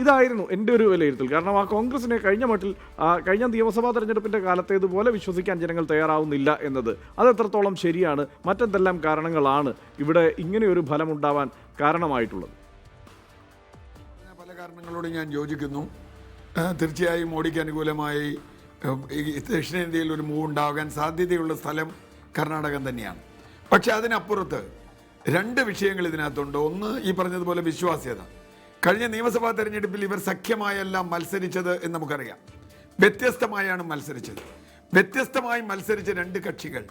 Speaker 4: ഇതായിരുന്നു എൻ്റെ ഒരു വിലയിരുത്തൽ. കാരണം ആ കോൺഗ്രസിനെ കഴിഞ്ഞ നിയമസഭാ തെരഞ്ഞെടുപ്പിൻ്റെ കാലത്തേതുപോലെ വിശ്വസിക്കാൻ ജനങ്ങൾ തയ്യാറാവുന്നില്ല എന്നത് അതെത്രത്തോളം ശരിയാണ്? മറ്റെന്തെല്ലാം കാരണങ്ങളാണ് ഇവിടെ ഇങ്ങനെയൊരു ഫലമുണ്ടാവാൻ കാരണമായിട്ടുള്ളത്?
Speaker 6: പല കാരണങ്ങളോട് ഞാൻ യോജിക്കുന്നു. തീർച്ചയായും മോഡിക്ക് അനുകൂലമായി ദക്ഷിണേന്ത്യയിൽ ഒരു മൂവ് ഉണ്ടാകാൻ സാധ്യതയുള്ള സ്ഥലം കർണാടകം തന്നെയാണ്. പക്ഷെ അതിനപ്പുറത്ത് 2 വിഷയങ്ങൾ ഇതിനകത്തുണ്ട്. ഒന്ന്, ഈ പറഞ്ഞതുപോലെ വിശ്വാസ്യത. കഴിഞ്ഞ നിയമസഭാ തെരഞ്ഞെടുപ്പിൽ ഇവർ സഖ്യമായല്ല മത്സരിച്ചത് എന്ന് നമുക്കറിയാം. വ്യത്യസ്തമായാണ് മത്സരിച്ചത്. വ്യത്യസ്തമായി മത്സരിച്ച 2 കക്ഷികൾ,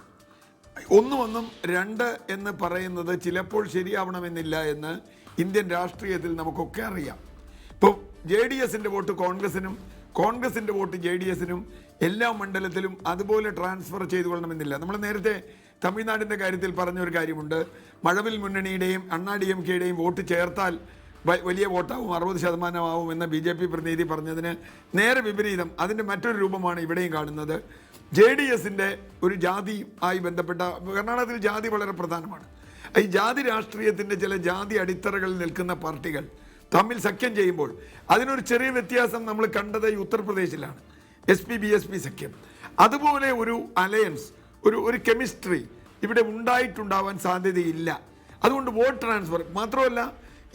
Speaker 6: ഒന്നും 2 എന്ന് പറയുന്നത് ചിലപ്പോൾ ശരിയാവണമെന്നില്ല എന്ന് ഇന്ത്യൻ രാഷ്ട്രീയത്തിൽ നമുക്കൊക്കെ അറിയാം. ഇപ്പോൾ JDS-ന്റെ വോട്ട് കോൺഗ്രസിനും കോൺഗ്രസിൻ്റെ വോട്ട് JDS-നും എല്ലാ മണ്ഡലത്തിലും അതുപോലെ ട്രാൻസ്ഫർ ചെയ്തു കൊള്ളണമെന്നില്ല. നമ്മൾ നേരത്തെ തമിഴ്നാടിൻ്റെ കാര്യത്തിൽ പറഞ്ഞൊരു കാര്യമുണ്ട്. മഴവിൽ മുന്നണിയുടെയും അണ്ണാ DMK-യുടെയും വോട്ട് ചേർത്താൽ വലിയ വോട്ടാവും, 60% ആവും എന്ന BJP പ്രതിനിധി പറഞ്ഞതിന് നേരെ വിപരീതം അതിൻ്റെ മറ്റൊരു രൂപമാണ് ഇവിടെയും കാണുന്നത്. JDS-ന്റെ ഒരു ജാതി ആയി ബന്ധപ്പെട്ട, കർണാടകത്തിൽ ജാതി വളരെ പ്രധാനമാണ്. ഈ ജാതി രാഷ്ട്രീയത്തിൻ്റെ ചില ജാതി അടിത്തറകളിൽ നിൽക്കുന്ന പാർട്ടികൾ തമ്മിൽ സഖ്യം ചെയ്യുമ്പോൾ അതിനൊരു ചെറിയ വ്യത്യാസം നമ്മൾ കണ്ടത് ഈ ഉത്തർപ്രദേശിലാണ്. SP-BSP സഖ്യം. അതുപോലെ ഒരു അലയൻസ്, ഒരു കെമിസ്ട്രി ഇവിടെ ഉണ്ടായിട്ടുണ്ടാവാൻ സാധ്യതയില്ല. അതുകൊണ്ട് വോട്ട് ട്രാൻസ്ഫർ മാത്രമല്ല,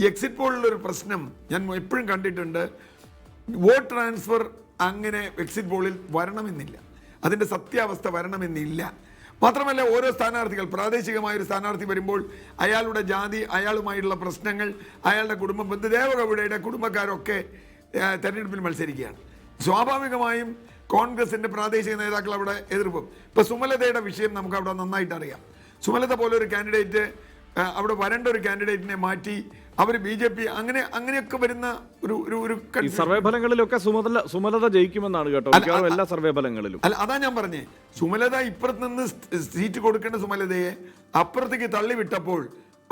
Speaker 6: ഈ എക്സിറ്റ് പോളിലൊരു പ്രശ്നം ഞാൻ എപ്പോഴും കണ്ടിട്ടുണ്ട്. വോട്ട് ട്രാൻസ്ഫർ അങ്ങനെ എക്സിറ്റ് പോളിൽ വരണമെന്നില്ല, അതിൻ്റെ സത്യാവസ്ഥ വരണമെന്നില്ല. മാത്രമല്ല, ഓരോ സ്ഥാനാർത്ഥികൾ, പ്രാദേശികമായൊരു സ്ഥാനാർത്ഥി വരുമ്പോൾ അയാളുടെ ജാതി, അയാളുമായുള്ള പ്രശ്നങ്ങൾ, അയാളുടെ കുടുംബ ബന്ധു, ദേവഗൗഡയുടെ കുടുംബക്കാരൊക്കെ തെരഞ്ഞെടുപ്പിൽ മത്സരിക്കുകയാണ്. സ്വാഭാവികമായും കോൺഗ്രസിൻ്റെ പ്രാദേശിക നേതാക്കൾ അവിടെ എതിർപ്പും. ഇപ്പോൾ സുമലതയുടെ വിഷയം നമുക്ക് അവിടെ നന്നായിട്ട് അറിയാം. സുമലത പോലൊരു കാൻഡിഡേറ്റ്, അവിടെ വരേണ്ട ഒരു കാൻഡിഡേറ്റിനെ മാറ്റി അവർ BJP അങ്ങനെയൊക്കെ വരുന്ന ഒരു
Speaker 4: സർവേ ഫലങ്ങളിലൊക്കെ സുമലത ജയിക്കുമെന്നാണ് കേട്ടോ, എല്ലാ സർവേ ഫലങ്ങളിലും.
Speaker 6: അല്ല, അതാ ഞാൻ പറഞ്ഞേ, സുമലത ഇപ്പുറത്ത് നിന്ന് സീറ്റ് കൊടുക്കേണ്ട സുമലതയെ അപ്പുറത്തേക്ക് തള്ളിവിട്ടപ്പോൾ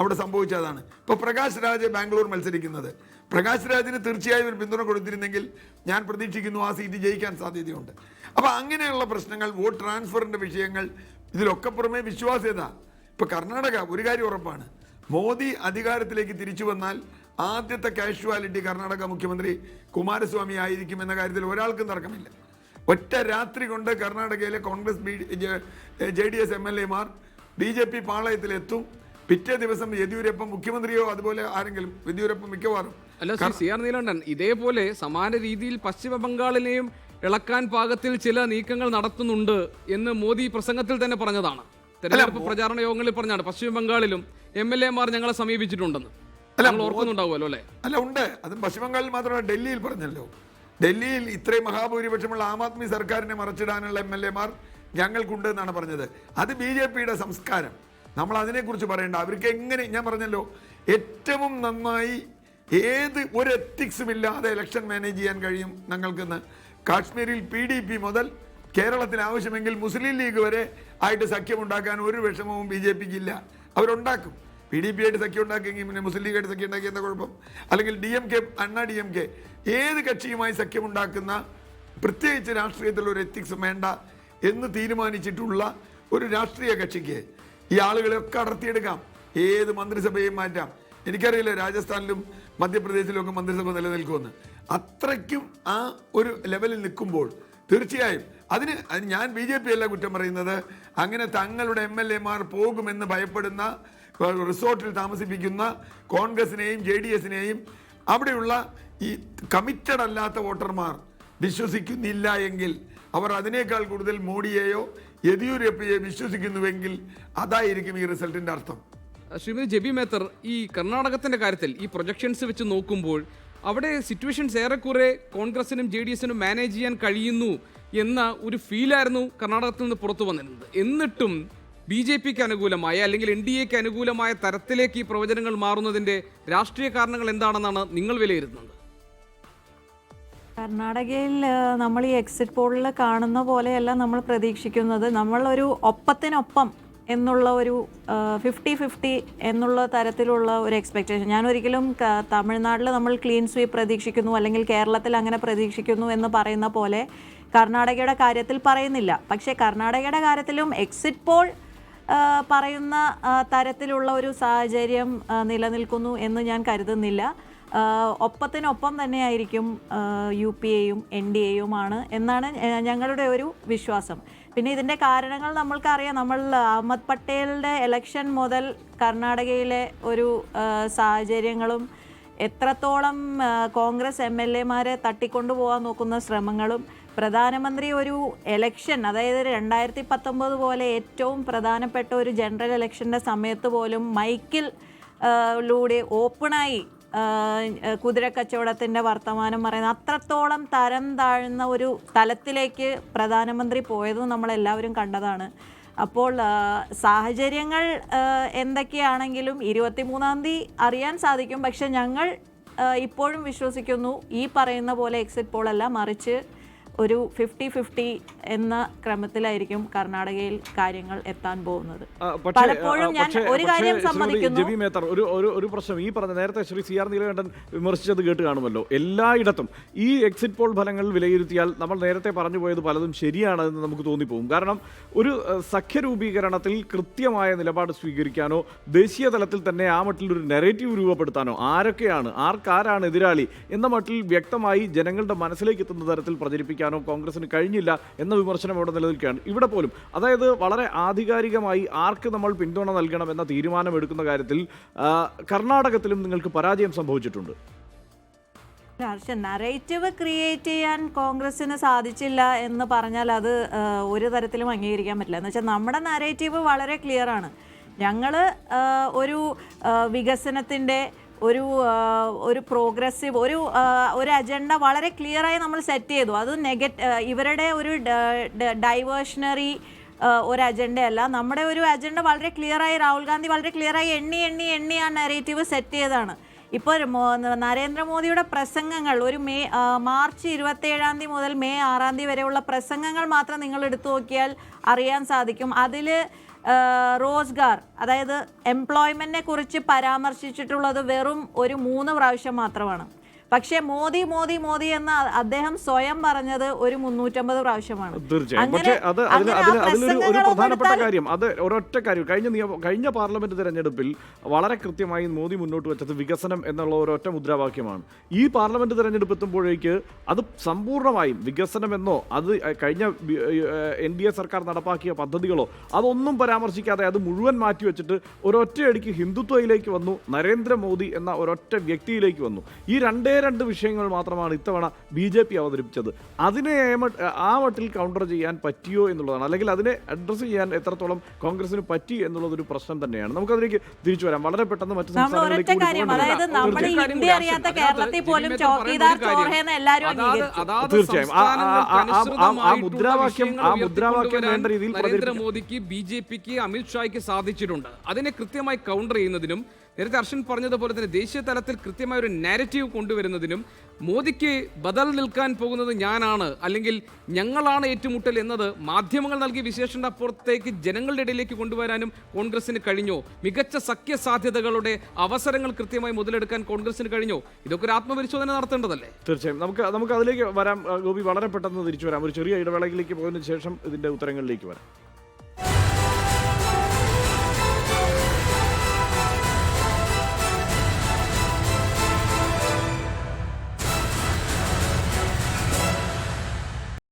Speaker 6: അവിടെ സംഭവിച്ചതാണ്. ഇപ്പോൾ പ്രകാശ് രാജ് ബാംഗ്ലൂർ മത്സരിക്കുന്നത്, പ്രകാശ് രാജിന് തീർച്ചയായും ഒരു പിന്തുണ കൊടുത്തിരുന്നെങ്കിൽ ഞാൻ പ്രതീക്ഷിക്കുന്നു ആ സീറ്റ് ജയിക്കാൻ സാധ്യതയുണ്ട്. അപ്പോൾ അങ്ങനെയുള്ള പ്രശ്നങ്ങൾ, വോട്ട് ട്രാൻസ്ഫറിൻ്റെ വിഷയങ്ങൾ, ഇതിലൊക്കെ പുറമെ വിശ്വാസ്യത. ഇപ്പോൾ കർണാടക ഒരു കാര്യം ഉറപ്പാണ്, മോദി അധികാരത്തിലേക്ക് തിരിച്ചു വന്നാൽ ആദ്യത്തെ കാഷ്വാലിറ്റി കർണാടക മുഖ്യമന്ത്രി കുമാരസ്വാമി ആയിരിക്കും എന്ന കാര്യത്തിൽ ഒരാൾക്കും തർക്കമില്ല. ഒറ്റ രാത്രി കൊണ്ട് കർണാടകയിലെ കോൺഗ്രസ് JDS MLA-മാർ BJP പാളയത്തിലെത്തും. പിറ്റേ ദിവസം യെദ്യൂരപ്പ മുഖ്യമന്ത്രിയോ അതുപോലെ ആരെങ്കിലും, യെദ്യൂരപ്പ മിക്കവാറും.
Speaker 3: അല്ല, CR നീലകണ്ഠൻ, ഇതേപോലെ സമാന രീതിയിൽ പശ്ചിമ ബംഗാളിനെയും ഇളക്കാൻ പാകത്തിൽ ചില നീക്കങ്ങൾ നടത്തുന്നുണ്ട് എന്ന് മോദി പ്രസംഗത്തിൽ തന്നെ പറഞ്ഞതാണ്. തെരഞ്ഞെടുപ്പ് പ്രചാരണ യോഗങ്ങളിൽ പറഞ്ഞാണ് പശ്ചിമ ബംഗാളിലും MLA-മാർ ഞങ്ങളെ സമീപിച്ചിട്ടുണ്ടെന്ന്. ഓർക്കുന്നുണ്ടാവുമല്ലോ അല്ലേ?
Speaker 6: അല്ല, ഉണ്ട്. അത് പശ്ചിമ ബംഗാളിൽ മാത്രമല്ല, ഡൽഹിയിൽ പറഞ്ഞല്ലോ. ഡൽഹിയിൽ ഇത്രയും മഹാഭൂരിപക്ഷമുള്ള ആം ആദ്മി സർക്കാരിനെ മറച്ചിടാനുള്ള MLA-മാർ ഞങ്ങൾക്കുണ്ട് എന്നാണ് പറഞ്ഞത്. അത് BJP-യുടെ സംസ്കാരം. നമ്മൾ അതിനെക്കുറിച്ച് പറയേണ്ട. അവർക്ക് എങ്ങനെ, ഞാൻ പറഞ്ഞല്ലോ, ഏറ്റവും നന്നായി ഒരു എത്തിക്സും ഇല്ലാതെ ഇലക്ഷൻ മാനേജ് ചെയ്യാൻ കഴിയും ഞങ്ങൾക്കെന്ന്. കാശ്മീരിൽ PDP മുതൽ കേരളത്തിന് ആവശ്യമെങ്കിൽ മുസ്ലിം ലീഗ് വരെ ആയിട്ട് സഖ്യമുണ്ടാക്കാൻ ഒരു വിഷമവും BJPക്ക് ഇല്ല. അവരുണ്ടാക്കും. PDP ആയിട്ട് സഖ്യം ഉണ്ടാക്കിയെങ്കിൽ പിന്നെ മുസ്ലിം ലീഗായിട്ട് സഖ്യം ഉണ്ടാക്കിയ എന്താ കുഴപ്പം? അല്ലെങ്കിൽ DMK, അണ്ണാ DMK ഏത് കക്ഷിയുമായി സഖ്യമുണ്ടാക്കുന്ന, പ്രത്യേകിച്ച് രാഷ്ട്രീയത്തിൽ ഒരു എത്തിക്സ് വേണ്ട എന്ന് തീരുമാനിച്ചിട്ടുള്ള ഒരു രാഷ്ട്രീയ കക്ഷിക്ക് ഈ ആളുകളെയൊക്കെ അടർത്തിയെടുക്കാം, ഏത് മന്ത്രിസഭയും മാറ്റാം. എനിക്കറിയില്ല രാജസ്ഥാനിലും മധ്യപ്രദേശിലും ഒക്കെ മന്ത്രിസഭ നിലനിൽക്കുമെന്ന്. അത്രയ്ക്കും ആ ഒരു ലെവലിൽ നിൽക്കുമ്പോൾ തീർച്ചയായും അതിന് ഞാൻ BJP അല്ല കുറ്റം പറയുന്നത്. അങ്ങനെ തങ്ങളുടെ MLA-മാർ പോകുമെന്ന് ഭയപ്പെടുന്ന, റിസോർട്ടിൽ താമസിപ്പിക്കുന്ന കോൺഗ്രസിനെയും JDS-നെയും അവിടെയുള്ള ഈ കമ്മിറ്റഡ് അല്ലാത്ത വോട്ടർമാർ വിശ്വസിക്കുന്നില്ല എങ്കിൽ, അവർ അതിനേക്കാൾ കൂടുതൽ മോഡിയെയോ യെദ്യൂരപ്പയെ വിശ്വസിക്കുന്നുവെങ്കിൽ അതായിരിക്കും ഈ റിസൾട്ടിന്റെ അർത്ഥം.
Speaker 3: ശ്രീമതി ജെബി മേത്തർ, ഈ കർണാടകത്തിന്റെ കാര്യത്തിൽ ഈ പ്രൊജക്ഷൻസ് വെച്ച് നോക്കുമ്പോൾ അവിടെ സിറ്റുവേഷൻസ് ഏറെക്കുറെ കോൺഗ്രസിനും JDS-നും മാനേജ് ചെയ്യാൻ കഴിയുന്നു എന്ന ഒരു ഫീലായിരുന്നു കർണാടകത്തിൽ നിന്ന് പുറത്തു വന്നിരുന്നത്. എന്നിട്ടും BJPക്ക് അനുകൂലമായ അല്ലെങ്കിൽ NDAക്ക് അനുകൂലമായ തരത്തിലേക്ക് ഈ പ്രവചനങ്ങൾ മാറുന്നതിന്റെ രാഷ്ട്രീയ കാരണങ്ങൾ എന്താണെന്നാണ് നിങ്ങൾ വിലയിരുത്തുന്നത്?
Speaker 8: കർണാടകയിൽ നമ്മൾ ഈ എക്സിറ്റ് പോളിൽ കാണുന്ന പോലെയല്ല നമ്മൾ പ്രതീക്ഷിക്കുന്നത്. നമ്മളൊരു ഒപ്പത്തിനൊപ്പം എന്നുള്ള ഒരു 50-50 എന്നുള്ള തരത്തിലുള്ള ഒരു എക്സ്പെക്റ്റേഷൻ. ഞാൻ ഒരിക്കലും തമിഴ്നാട്ടിൽ നമ്മൾ ക്ലീൻ സ്വീപ്പ് പ്രതീക്ഷിക്കുന്നു അല്ലെങ്കിൽ കേരളത്തിൽ അങ്ങനെ പ്രതീക്ഷിക്കുന്നു എന്ന് പറയുന്ന പോലെ കർണാടകയുടെ കാര്യത്തിൽ പറയുന്നില്ല. പക്ഷേ കർണാടകയുടെ കാര്യത്തിലും എക്സിറ്റ് പോൾ പറയുന്ന തരത്തിലുള്ള ഒരു സാഹചര്യം നിലനിൽക്കുന്നു എന്ന് ഞാൻ കരുതുന്നില്ല. ഒപ്പത്തിനൊപ്പം തന്നെയായിരിക്കും UPAയും NDAയുമാണ് എന്നാണ് ഞങ്ങളുടെ ഒരു വിശ്വാസം. പിന്നെ ഇതിൻ്റെ കാരണങ്ങൾ നമ്മൾക്കറിയാം. നമ്മൾ അഹമ്മദ് പട്ടേലിൻ്റെ ഇലക്ഷൻ മുതൽ കർണാടകയിലെ ഒരു സാഹചര്യങ്ങളും എത്രത്തോളം കോൺഗ്രസ് MLA-മാരെ തട്ടിക്കൊണ്ടുപോകാൻ നോക്കുന്ന ശ്രമങ്ങളും, പ്രധാനമന്ത്രി ഒരു എലക്ഷൻ, അതായത് 2019 പോലെ ഏറ്റവും പ്രധാനപ്പെട്ട ഒരു ജനറൽ ഇലക്ഷൻ്റെ സമയത്ത് പോലും മൈക്കിൽ ലൂടെ ഓപ്പണായി കുതിരക്കച്ചവടത്തിൻ്റെ വർത്തമാനം പറയുന്ന അത്രത്തോളം തരം താഴ്ന്ന ഒരു തലത്തിലേക്ക് പ്രധാനമന്ത്രി പോയതും നമ്മളെല്ലാവരും കണ്ടതാണ്. അപ്പോൾ സാഹചര്യങ്ങൾ എന്തൊക്കെയാണെങ്കിലും 23-ാം തീയതി അറിയാൻ സാധിക്കും. പക്ഷെ ഞങ്ങൾ ഇപ്പോഴും വിശ്വസിക്കുന്നു ഈ പറയുന്ന പോലെ എക്സിറ്റ് പോളല്ല, മറിച്ച് ഒരു 50-50 എന്ന ക്രമത്തിലായിരിക്കും കർണാടകയിൽ കാര്യങ്ങൾ എത്താൻ പോകുന്നത്. പലപ്പോഴും ഞാൻ ഒരു കാര്യം സമ്മതിക്കുന്നു,
Speaker 4: ഒരു പ്രശ്നം ഈ പറഞ്ഞ നേരത്തെ ശ്രീ CR നീലകണ്ഠൻ വിമർശിച്ചത് കേട്ട് കാണുമല്ലോ. എല്ലായിടത്തും ഈ എക്സിറ്റ് പോൾ ഫലങ്ങൾ വിലയിരുത്തിയാൽ നമ്മൾ നേരത്തെ പറഞ്ഞു പോയത് പലതും ശരിയാണെന്ന് നമുക്ക് തോന്നിപ്പോകും. കാരണം ഒരു സഖ്യരൂപീകരണത്തിൽ കൃത്യമായ നിലപാട് സ്വീകരിക്കാനോ ദേശീയ തലത്തിൽ തന്നെ ആ മട്ടിലൊരു നെറേറ്റീവ് രൂപപ്പെടുത്താനോ, ആരൊക്കെയാണ് ആർക്കാരാണ് എതിരാളി എന്ന മട്ടിൽ വ്യക്തമായി ജനങ്ങളുടെ മനസ്സിലേക്ക് എത്തുന്ന തരത്തിൽ പ്രചരിപ്പിക്കാനോ കോൺഗ്രസിന് കഴിഞ്ഞില്ല എന്ന വിമർശനം ഇവിടെ നിലനിൽക്കുകയാണ്. ഇവിടെ പോലും അതായത് വളരെ ആധികാരികമായി ആർക്ക് നമ്മൾ പിന്തുണ നൽകണം എന്ന തീരുമാനമെടുക്കുന്ന കാര്യത്തിൽ കർണാടകത്തിലും നിങ്ങൾക്ക് പരാജയം സംഭവിച്ചിട്ടുണ്ട്.
Speaker 8: നറേറ്റീവ് ക്രിയേറ്റ് ചെയ്യാൻ കോൺഗ്രസിന് സാധിച്ചില്ല എന്ന് പറഞ്ഞാൽ അത് ഒരു തരത്തിലും അംഗീകരിക്കാൻ പറ്റില്ല. എന്ന് വെച്ചാൽ നമ്മുടെ നറേറ്റീവ് വളരെ ക്ലിയർ ആണ്. ഞങ്ങൾ ഒരു വികസനത്തിൻ്റെ ഒരു പ്രോഗ്രസീവ് ഒരു അജണ്ട വളരെ ക്ലിയറായി നമ്മൾ സെറ്റ് ചെയ്തു. അത് ഇവരുടെ ഒരു ഡൈവേഷണറി ഒരു അജണ്ടയല്ല. നമ്മുടെ ഒരു അജണ്ട വളരെ ക്ലിയറായി, രാഹുൽ ഗാന്ധി വളരെ ക്ലിയറായി എണ്ണി ആ നറേറ്റീവ് സെറ്റ് ചെയ്തതാണ്. ഇപ്പോൾ നരേന്ദ്രമോദിയുടെ പ്രസംഗങ്ങൾ ഒരു മാർച്ച് 27-ാം തീയതി മുതൽ മെയ് 6-ാം തീയതി വരെയുള്ള പ്രസംഗങ്ങൾ മാത്രം നിങ്ങൾ എടുത്തു നോക്കിയാൽ അറിയാൻ സാധിക്കും. അതിൽ റോസ്ഗാർ, അതായത് എംപ്ലോയ്മെന്റിനെ കുറിച്ച് പരാമർശിച്ചിട്ടുള്ളത് വെറും ഒരു 3 പ്രാവശ്യം മാത്രമാണ്. പക്ഷേ മോദി മോദി മോദി എന്ന് അദ്ദേഹം സ്വയം പറഞ്ഞത് ഒരു 350 പ്രാവശ്യമാണ്.
Speaker 4: തീർച്ചയായും. പക്ഷേ അതിലൊരു പ്രധാനപ്പെട്ട കാര്യം, അത് ഒരൊറ്റ കാര്യം, കഴിഞ്ഞ പാർലമെന്റ് തെരഞ്ഞെടുപ്പിൽ വളരെ കൃത്യമായി മോദി മുന്നോട്ട് വെച്ചത് വികസനം എന്നുള്ള ഒരൊറ്റ മുദ്രാവാക്യമാണ്. ഈ പാർലമെന്റ് തെരഞ്ഞെടുപ്പ് എത്തുമ്പോഴേക്ക് അത് സമ്പൂർണ്ണമായും വികസനമെന്നോ അത് കഴിഞ്ഞ NDA സർക്കാർ നടപ്പാക്കിയ പദ്ധതികളോ അതൊന്നും പരാമർശിക്കാതെ അത് മുഴുവൻ മാറ്റിവെച്ചിട്ട് ഒരൊറ്റയടിക്ക് ഹിന്ദുത്വയിലേക്ക് വന്നു, നരേന്ദ്രമോദി എന്ന ഒരൊറ്റ വ്യക്തിയിലേക്ക് വന്നു. ഈ രണ്ട് വിഷയങ്ങൾ മാത്രമാണ് ഇത്തവണ BJP അവതരിപ്പിച്ചത്. അതിനെ ആ മട്ടിൽ കൗണ്ടർ ചെയ്യാൻ പറ്റിയോ എന്നുള്ളതാണ്, അല്ലെങ്കിൽ അതിനെ അഡ്രസ്സ് ചെയ്യാൻ എത്രത്തോളം കോൺഗ്രസിന് പറ്റി എന്നുള്ളതൊരു പ്രശ്നം തന്നെയാണ്. നമുക്കതിലേക്ക് തിരിച്ചു വരാം. വളരെ പെട്ടെന്ന് മറ്റു സംസ്ഥാനങ്ങളിലേക്ക് തീർച്ചയായും ആ മുദ്രാവാക്യം വേണ്ട രീതിയിൽ
Speaker 3: നരേന്ദ്രമോദിക്ക് BJPക്ക് അമിത്ഷായ്ക്ക് സാധിച്ചിട്ടുണ്ട്. അതിനെ കൃത്യമായി കൗണ്ടർ ചെയ്യുന്നതിനും നേരത്തെ അർഷൻ പറഞ്ഞതുപോലെ തന്നെ ദേശീയ തലത്തിൽ കൃത്യമായ ഒരു നാരറ്റീവ് കൊണ്ടുവരുന്നതിനും മോദിക്ക് ബദൽ നിൽക്കാൻ പോകുന്നത് ഞാനാണ് അല്ലെങ്കിൽ ഞങ്ങളാണ് ഏറ്റുമുട്ടൽ എന്നത് മാധ്യമങ്ങൾ നൽകിയ വിശേഷണ അപ്പുറത്തേക്ക് ജനങ്ങളുടെ ഇടയിലേക്ക് കൊണ്ടുവരാനും കോൺഗ്രസിന് കഴിഞ്ഞോ? മികച്ച സഖ്യ സാധ്യതകളുടെ അവസരങ്ങൾ കൃത്യമായി മുതലെടുക്കാൻ കോൺഗ്രസിന് കഴിഞ്ഞോ? ഇതൊക്കെ ഒരു ആത്മപരിശോധന നടത്തേണ്ടതല്ലേ?
Speaker 4: തീർച്ചയായും നമുക്ക് അതിലേക്ക് വരാം. ഗോപി, വളരെ പെട്ടെന്ന് തിരിച്ചു വരാം. ഒരു ചെറിയ ഇടവേളയിലേക്ക് പോയതിനു ശേഷം ഇതിന്റെ ഉത്തരങ്ങളിലേക്ക് വരാം.